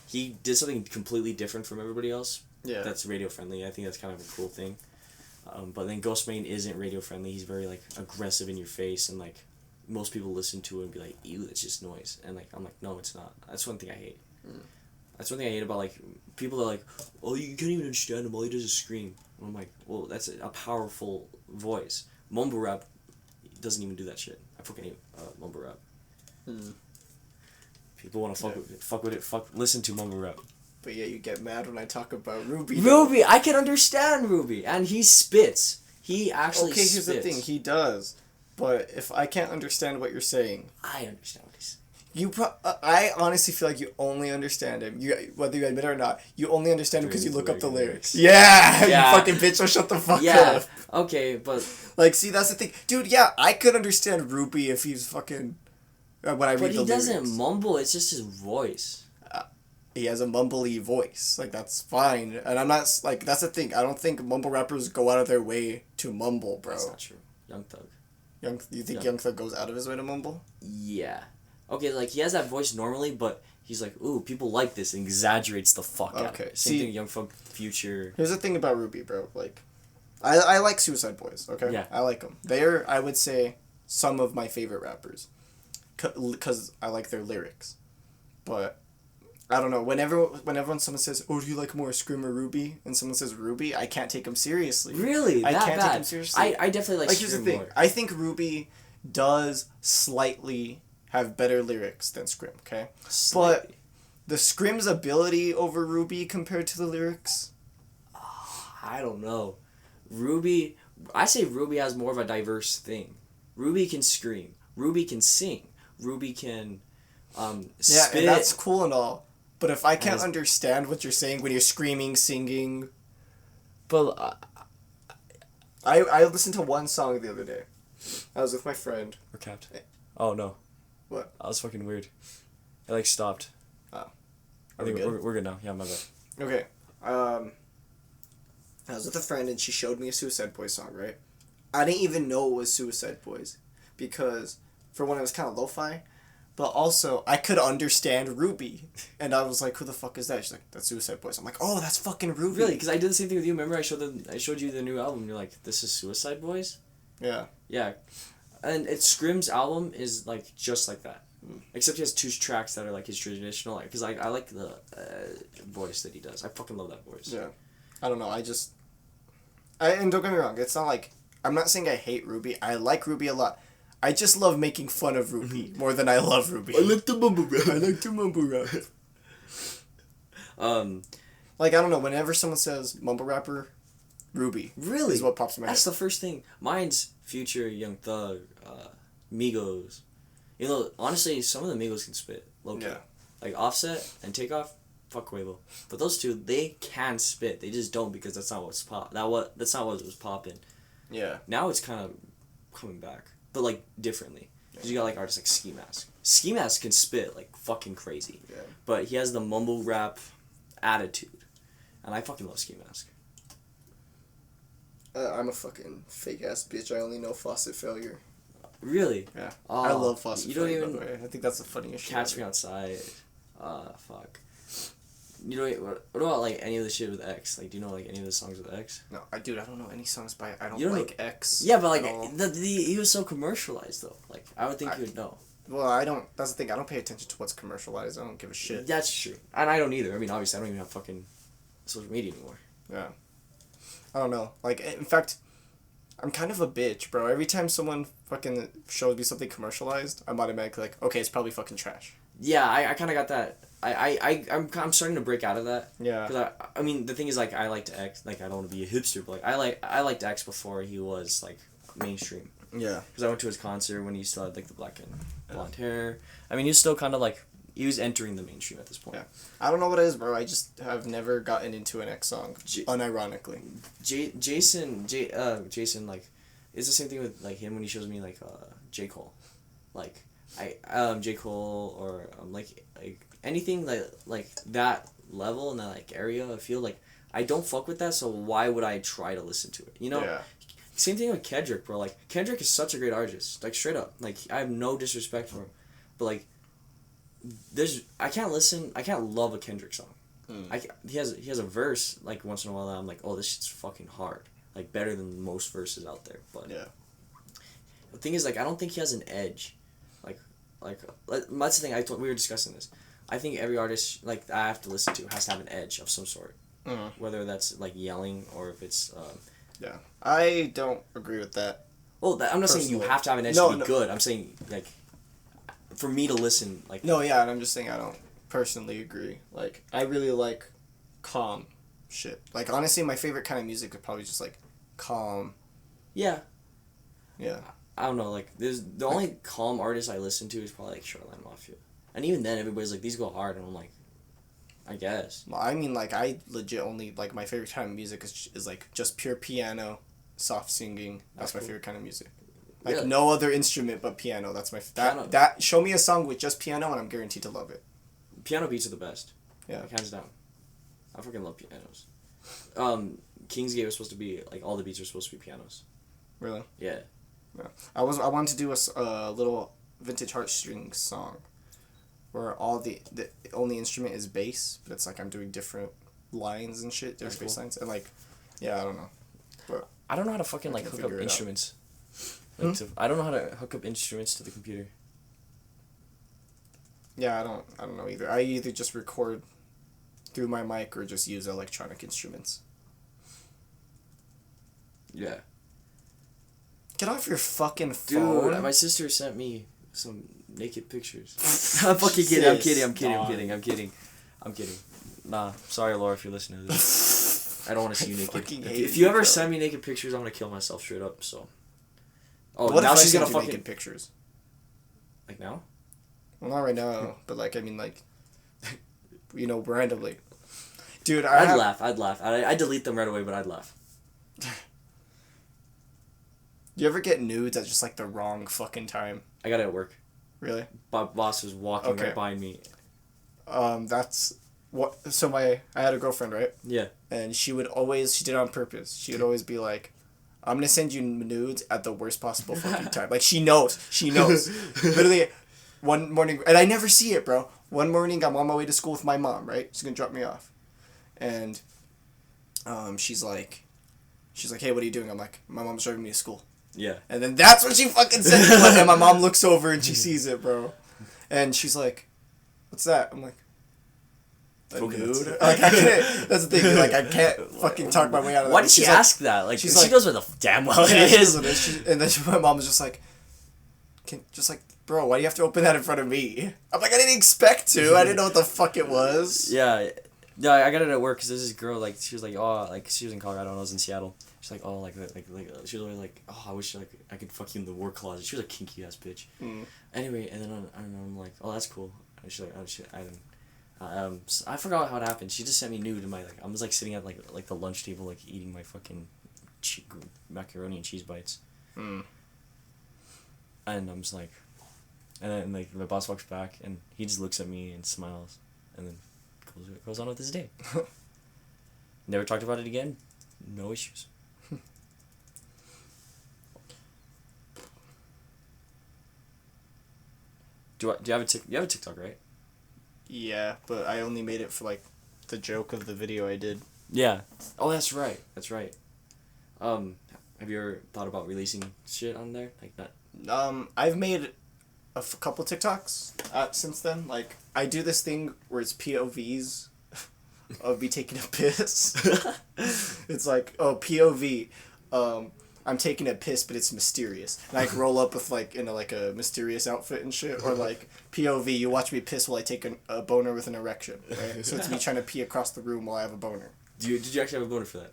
he did something completely different from everybody else. Yeah. That's radio friendly. I think that's kind of a cool thing. But then Ghostmane isn't radio friendly. He's very like aggressive in your face, and like most people listen to it and be like, ew, that's just noise. And like I'm like, no, it's not. That's one thing I hate. That's one thing I hate about like people that are like, oh, you can't even understand him. All he does is scream. And I'm like, well, that's a powerful voice. Mumble rap doesn't even do that shit. I fucking hate mumble rap. People want to fuck with it. Listen to mumble rap. But yeah, you get mad when I talk about Ruby. Ruby, I can understand Ruby, and he spits. He actually spits. Okay, here's the thing, he does. But if I can't understand what you're saying, I understand what he's saying. I honestly feel like you only understand him. Whether you admit it or not, you only understand him because you look up the lyrics. Yeah, you fucking bitch! So shut the fuck up. Okay, but like, see, that's the thing, dude. Yeah, I could understand Ruby if he's fucking. When I read the lyrics. But he doesn't mumble. It's just his voice. He has a mumbly voice. Like, that's fine. And I'm not, like, that's the thing. I don't think mumble rappers go out of their way to mumble, bro. That's not true. Young Thug. You think Young Thug goes out of his way to mumble? Yeah. Okay, like, he has that voice normally, but he's like, ooh, people like this, and exaggerates the fuck out of it. Same thing, Young Thug, Future. Here's the thing about Ruby, bro. Like, I like Suicide Boys, okay? Yeah. I like them. They're, I would say, some of my favorite rappers. Because I like their lyrics. But I don't know. Whenever someone says, "Oh, do you like more Scream or Ruby?" and someone says Ruby, I can't take them seriously. Really? I can't take them seriously. I definitely like Scream here's the thing. more. I think Ruby does slightly have better lyrics than Scream. Okay, but the Scream's ability over Ruby compared to the lyrics, I don't know. Ruby, I say Ruby has more of a diverse thing. Ruby can scream. Ruby can sing. Ruby can spit. And that's cool and all. But if I can't understand what you're saying when you're screaming, singing... But I listened to one song the other day. I was with my friend. We're capped. Oh, no. What? That was fucking weird. It, like, stopped. Oh. I think we're good now. Yeah, my bad. Okay. I was with a friend, and she showed me a Suicide Boys song, right? I didn't even know it was Suicide Boys. Because, for one, it was kind of lo-fi. But also, I could understand Ruby. And I was like, who the fuck is that? She's like, that's Suicide Boys. I'm like, oh, that's fucking Ruby. Really? Because I did the same thing with you. Remember, I showed you the new album. And you're like, this is Suicide Boys? Yeah. Yeah. And Scrim's album is, like, just like that. Except he has 2 tracks that are, like, his traditional. Because I like the voice that he does. I fucking love that voice. Yeah. I don't know. And don't get me wrong. It's not like... I'm not saying I hate Ruby. I like Ruby a lot. I just love making fun of Ruby more than I love Ruby. I like the mumble rap. I like to mumble rap. Like, I don't know. Whenever someone says mumble rapper, Ruby. Really? Is what pops in my head. That's the first thing. Mine's Future, Young Thug, Migos. You know, honestly, some of the Migos can spit. Low-key. Yeah. Like Offset and Takeoff, fuck Quavo. But those two, they can spit. They just don't because that's not what's pop. That's not what was popping. Yeah. Now it's kind of coming back, but like differently. Because you got like artists like Ski Mask. Ski Mask can spit like fucking crazy. Yeah. But he has the mumble rap attitude, and I fucking love Ski Mask. I'm a fucking fake ass bitch. I only know Faucet Failure. Really? Yeah. Oh, I love Faucet you don't Failure. even By the way. I think that's the funniest shit. Catch Me Outside. Fuck. You know what about like any of the shit with X? Like, do you know like any of the songs with X? No, I don't know any songs by. I don't You don't like X. Yeah, but like he was so commercialized though. Like I would think you would know. Well, I don't. That's the thing. I don't pay attention to what's commercialized. I don't give a shit. That's true, and I don't either. I mean, obviously, I don't even have fucking social media anymore. Yeah. I don't know. Like, in fact, I'm kind of a bitch, bro. Every time someone fucking shows me something commercialized, I'm automatically like, okay, it's probably fucking trash. Yeah, I kind of got that. I'm starting to break out of that. Yeah. Because I mean, the thing is, like, I liked X. Like, I don't want to be a hipster, but like, I liked X before he was like mainstream. Yeah. Because I went to his concert when he still had like the black and blonde hair. I mean, he's still kind of like he was entering the mainstream at this point. Yeah. I don't know what it is, bro. I just have never gotten into an X song, unironically. Jason, like, it's the same thing with like him when he shows me like J. Cole, like J. Cole or like anything like that level in that like area. I feel like I don't fuck with that, so why would I try to listen to it? You know. Yeah. Same thing with Kendrick, bro. Like Kendrick is such a great artist, like straight up. Like I have no disrespect for him, but like, I can't love a Kendrick song. He has a verse like once in a while that I'm like, oh, this shit's fucking hard, like better than most verses out there. But yeah, the thing is, like, I don't think he has an edge, like that's the thing. We were discussing this. I think every artist like I have to listen to has to have an edge of some sort, whether that's like yelling or if it's. Yeah, I don't agree with that. Well, I'm not saying you have to have an edge to be good. I'm saying, like, for me to listen, like... No, yeah, and I'm just saying I don't personally agree. Like, I really like calm shit. Like, honestly, my favorite kind of music is probably just, like, calm. Yeah. Yeah. I don't know, like, the only calm artist I listen to is probably, like, Shoreline Mafia. And even then, everybody's like, these go hard, and I'm like... I guess. Well, I mean, like, I legit only, like, my favorite kind of music is like, just pure piano, soft singing. That's my favorite kind of music. Like, really? No other instrument but piano. That's my... Piano. That show me a song with just piano, and I'm guaranteed to love it. Piano beats are the best. Yeah. Like, hands down. I freaking love pianos. Kingsgate was supposed to be, like, all the beats are supposed to be pianos. Really? Yeah. Yeah. I wanted to do a little Vintage Heartstrings song. Where all the only instrument is bass, but it's like I'm doing different lines and shit, different bass lines, and like, yeah, I don't know, but I don't know how to fucking like hook up instruments. Like I don't know how to hook up instruments to the computer. Yeah, I don't know either. I either just record through my mic or just use electronic instruments. Yeah. Get off your fucking phone. Dude, my sister sent me some naked pictures. I'm fucking kidding. I'm kidding. Nah, sorry, Laura, if you're listening to this. I don't want to see you naked. If you ever send me naked pictures, I'm gonna kill myself straight up. So. Oh, what now if she's gonna fucking naked pictures. Like now? Well, not right now, but like I mean, like, you know, randomly. Dude, I'd laugh. I'd delete them right away, but I'd laugh. You ever get nudes at just like the wrong fucking time? I got it at work. Really? My boss was walking right behind me. That's what. So I had a girlfriend, right? Yeah. And she did it on purpose. She would always be like, "I'm gonna send you nudes at the worst possible fucking time." Like she knows. Literally, one morning, and I never see it, bro. One morning, I'm on my way to school with my mom, right? She's gonna drop me off. And she's like, hey, what are you doing? I'm like, my mom's driving me to school. Yeah. And then that's when she fucking says it. And my mom looks over and she sees it, bro. And she's like, what's that? I'm like, a nude? Like, I can't, that's the thing, like, I can't fucking talk my way out of that. Why did she ask that? Like, she's she like, knows what the damn well it is. And then my mom was just like, bro, why do you have to open that in front of me? I'm like, I didn't expect to. I didn't know what the fuck it was. Yeah. Yeah, I got it at work because there's this girl, like, she was like, oh, like, she was in Colorado and I was in Seattle. She's like, oh, like, she was always like, oh, I wish, like, I could fuck you in the work closet. She was a kinky-ass bitch. Anyway, and then I'm like, oh, that's cool. And she's like, oh, shit, I forgot how it happened. She just sent me nude in my, like, I was, like, sitting at, like the lunch table, like, eating my fucking macaroni and cheese bites. And I'm just like, and then, like, my boss walks back, and he just looks at me and smiles, and then goes on with his day. Never talked about it again. No issues. Do you have a TikTok, right? Yeah, but I only made it for, like, the joke of the video I did. Yeah. Oh, that's right. Have you ever thought about releasing shit on there like that? I've made a couple TikToks since then. Like, I do this thing where it's POVs of me taking a piss. It's like, oh, POV, I'm taking a piss, but it's mysterious. And I can roll up with, like, in a mysterious outfit and shit. Or, like, POV, you watch me piss while I take a boner with an erection, right? So it's me trying to pee across the room while I have a boner. Did you actually have a boner for that?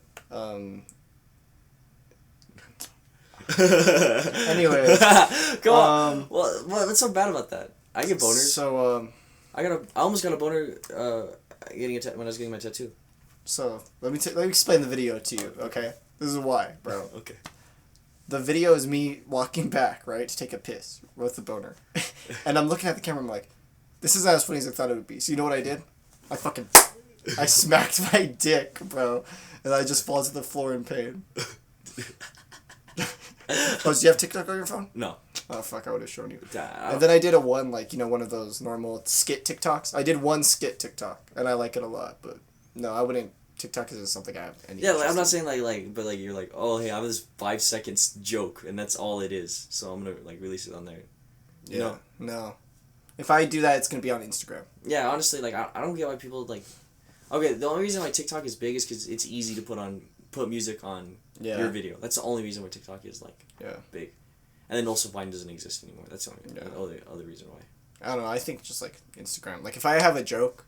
Anyways. Go on. What's so bad about that? I get boners. So, I almost got a boner when I was getting my tattoo. So, let me explain the video to you, okay? This is why, bro. Okay. The video is me walking back, right, to take a piss with the boner. And I'm looking at the camera, I'm like, this is not as funny as I thought it would be. So you know what I did? I smacked my dick, bro. And I just fall to the floor in pain. Oh, do you have TikTok on your phone? No. Oh, fuck, I would have shown you. And then I did one of those normal skit TikToks. I did one skit TikTok, and I like it a lot, but no, I wouldn't. TikTok isn't something I have any Yeah, like, I'm not in. saying but like you're like, oh, hey, I have this 5 seconds joke, and that's all it is, so I'm gonna, like, release it on there. Yeah, no. If I do that, it's gonna be on Instagram. Yeah, honestly, like, I don't get why people, like... Okay, the only reason why TikTok is big is because it's easy to put music on your video. That's the only reason why TikTok is, like, big. And then also Vine doesn't exist anymore. That's the only other reason why. I don't know, I think just, like, Instagram. Like, if I have a joke,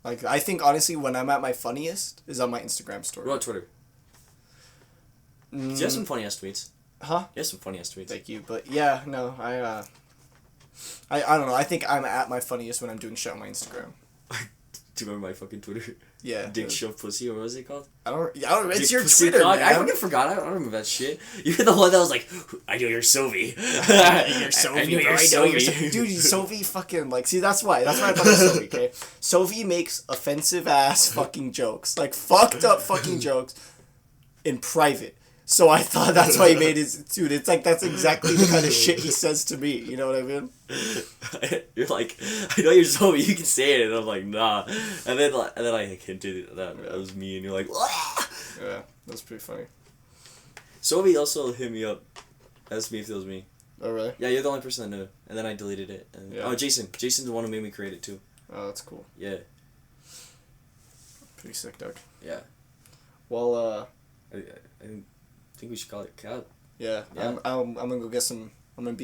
like, I think, honestly, when I'm at my funniest is on my Instagram story. What about Twitter? You have some funny-ass tweets. Huh? You have some funny-ass tweets. Thank you, but yeah, no, I don't know, I think I'm at my funniest when I'm doing shit on my Instagram. Do you remember my fucking Twitter? Yeah. Dick shove pussy, or what was it called? I don't it's Dick your pussy Twitter, cock? man. I fucking forgot. I don't remember that shit. You're the one that was like, I know you're Sophie. You're Sophie, I know bro. you're I know you're Sophie. Dude, Sophie fucking, like, see, that's why I thought it was Sophie, okay? Sophie makes offensive-ass fucking jokes. Like, fucked-up fucking jokes in private. So I thought that's why he made his... Dude, it's like, that's exactly the kind of shit he says to me. You know what I mean? You're like, I know you're Sophie, you can say it. And I'm like, nah. And then I hinted that it was me, and you're like, wah! Yeah, that's pretty funny. Sophie also hit me up. Asked me if it was me. Oh, really? Yeah, you're the only person that knew. And then I deleted it. And, Yeah. Oh, Jason. Jason's the one who made me create it, too. Oh, that's cool. Yeah. Pretty sick, dog. Yeah. Well, I think we should call it cat. Yeah. Yeah. I'm gonna go get some... I'm gonna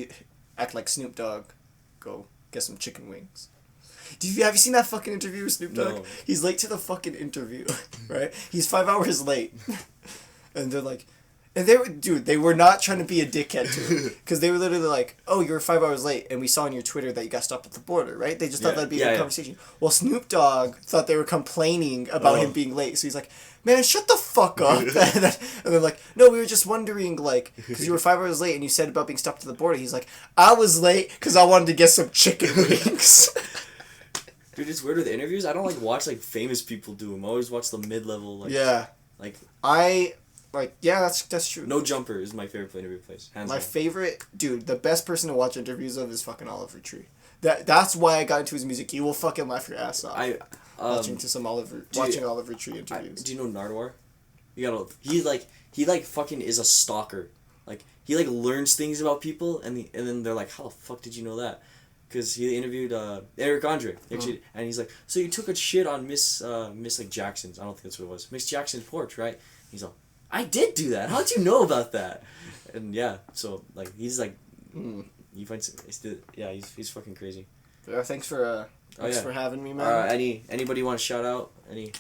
act like Snoop Dogg. Go get some chicken wings. Have you seen that fucking interview with Snoop Dogg? No. He's late to the fucking interview, right? He's 5 hours late. And they're like... And they were not trying to be a dickhead to him. Because they were literally like, oh, you were 5 hours late, and we saw on your Twitter that you got stopped at the border, right? They just thought that'd be a conversation. Well, Snoop Dogg thought they were complaining about him being late. So he's like, man, shut the fuck up. And they're like, no, we were just wondering, like, because you were 5 hours late and you said about being stopped at the border. He's like, I was late because I wanted to get some chicken wings. Dude, it's weird with interviews. I don't, like, watch, like, famous people do them. I always watch the mid-level, like... Yeah. Like... Yeah, that's true. No Jumper is my favorite interview place. Hands My down. favorite... Dude, the best person to watch interviews of is fucking Oliver Tree. That's why I got into his music. You will fucking laugh your ass off. Watching Oliver Tree interviews. Do you know Nardwar? He fucking is a stalker. Like he like learns things about people and then they're like, how the fuck did you know that? Because he interviewed Eric Andre actually, and he's like, so you took a shit on Miss like Jackson's, I don't think that's what it was, Miss Jackson's porch, right? He's like, I did do that. How'd you know about that? And yeah, so like he's like, he finds he's fucking crazy. Yeah, thanks for having me, man. Anybody want to shout out any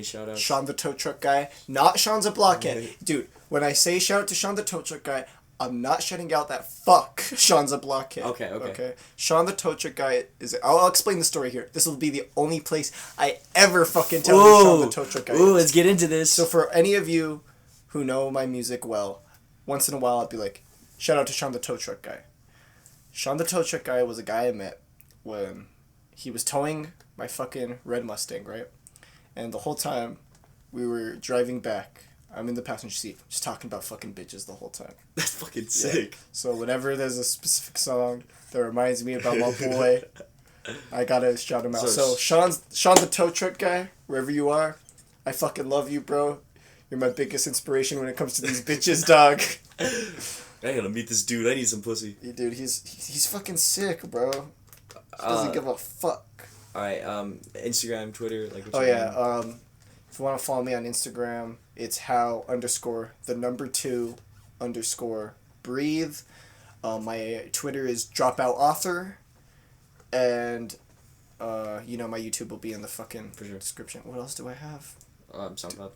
shout outs? Sean the tow truck guy, not Sean's a blockhead, dude. When I say shout out to Sean the tow truck guy, I'm not shouting out that fuck Sean's a blockhead. Okay. Sean the tow truck guy is. I'll explain the story here. This will be the only place I ever fucking tell you Sean the tow truck guy. Ooh, let's get into this. So for any of you who know my music well, once in a while I'd be like, shout out to Sean the tow truck guy. Sean the tow truck guy was a guy I met when he was towing my fucking red Mustang, right? And the whole time we were driving back, I'm in the passenger seat, just talking about fucking bitches the whole time. That's fucking sick. Yeah. So whenever there's a specific song that reminds me about my boy, I gotta shout him out. So Sean the tow truck guy, wherever you are, I fucking love you, bro. You're my biggest inspiration when it comes to these bitches, dog. I gotta meet this dude. I need some pussy. Yeah, dude, he's fucking sick, bro. He doesn't give a fuck. Alright, Instagram, Twitter, like. If you want to follow me on Instagram, it's how_2_breathe. My Twitter is dropoutauthor, and my YouTube will be in the fucking description. What else do I have? SoundCloud.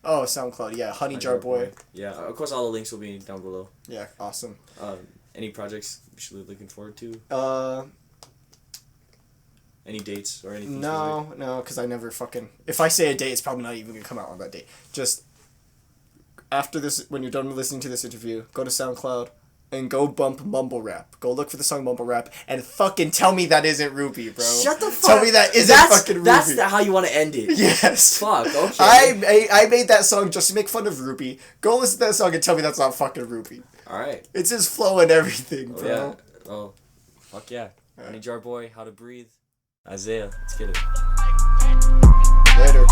Oh, SoundCloud, yeah. Honey Jar Boi. Yeah, of course all the links will be down below. Yeah, awesome. Any projects we should be looking forward to? Any dates or anything? No, because I never fucking... If I say a date, it's probably not even going to come out on that date. Just after this, when you're done listening to this interview, go to SoundCloud and go bump Mumble Rap. Go look for the song Mumble Rap and fucking tell me that isn't Ruby, bro. Shut the fuck. Tell me that isn't fucking Ruby. That's how you want to end it. Yes. Fuck, okay. I made that song just to make fun of Ruby. Go listen to that song and tell me that's not fucking Ruby. Alright. It's his flow and everything, bro. Yeah. Oh, fuck yeah. Honey Jar Boi, How to Breathe. Isaiah, let's get it. Later.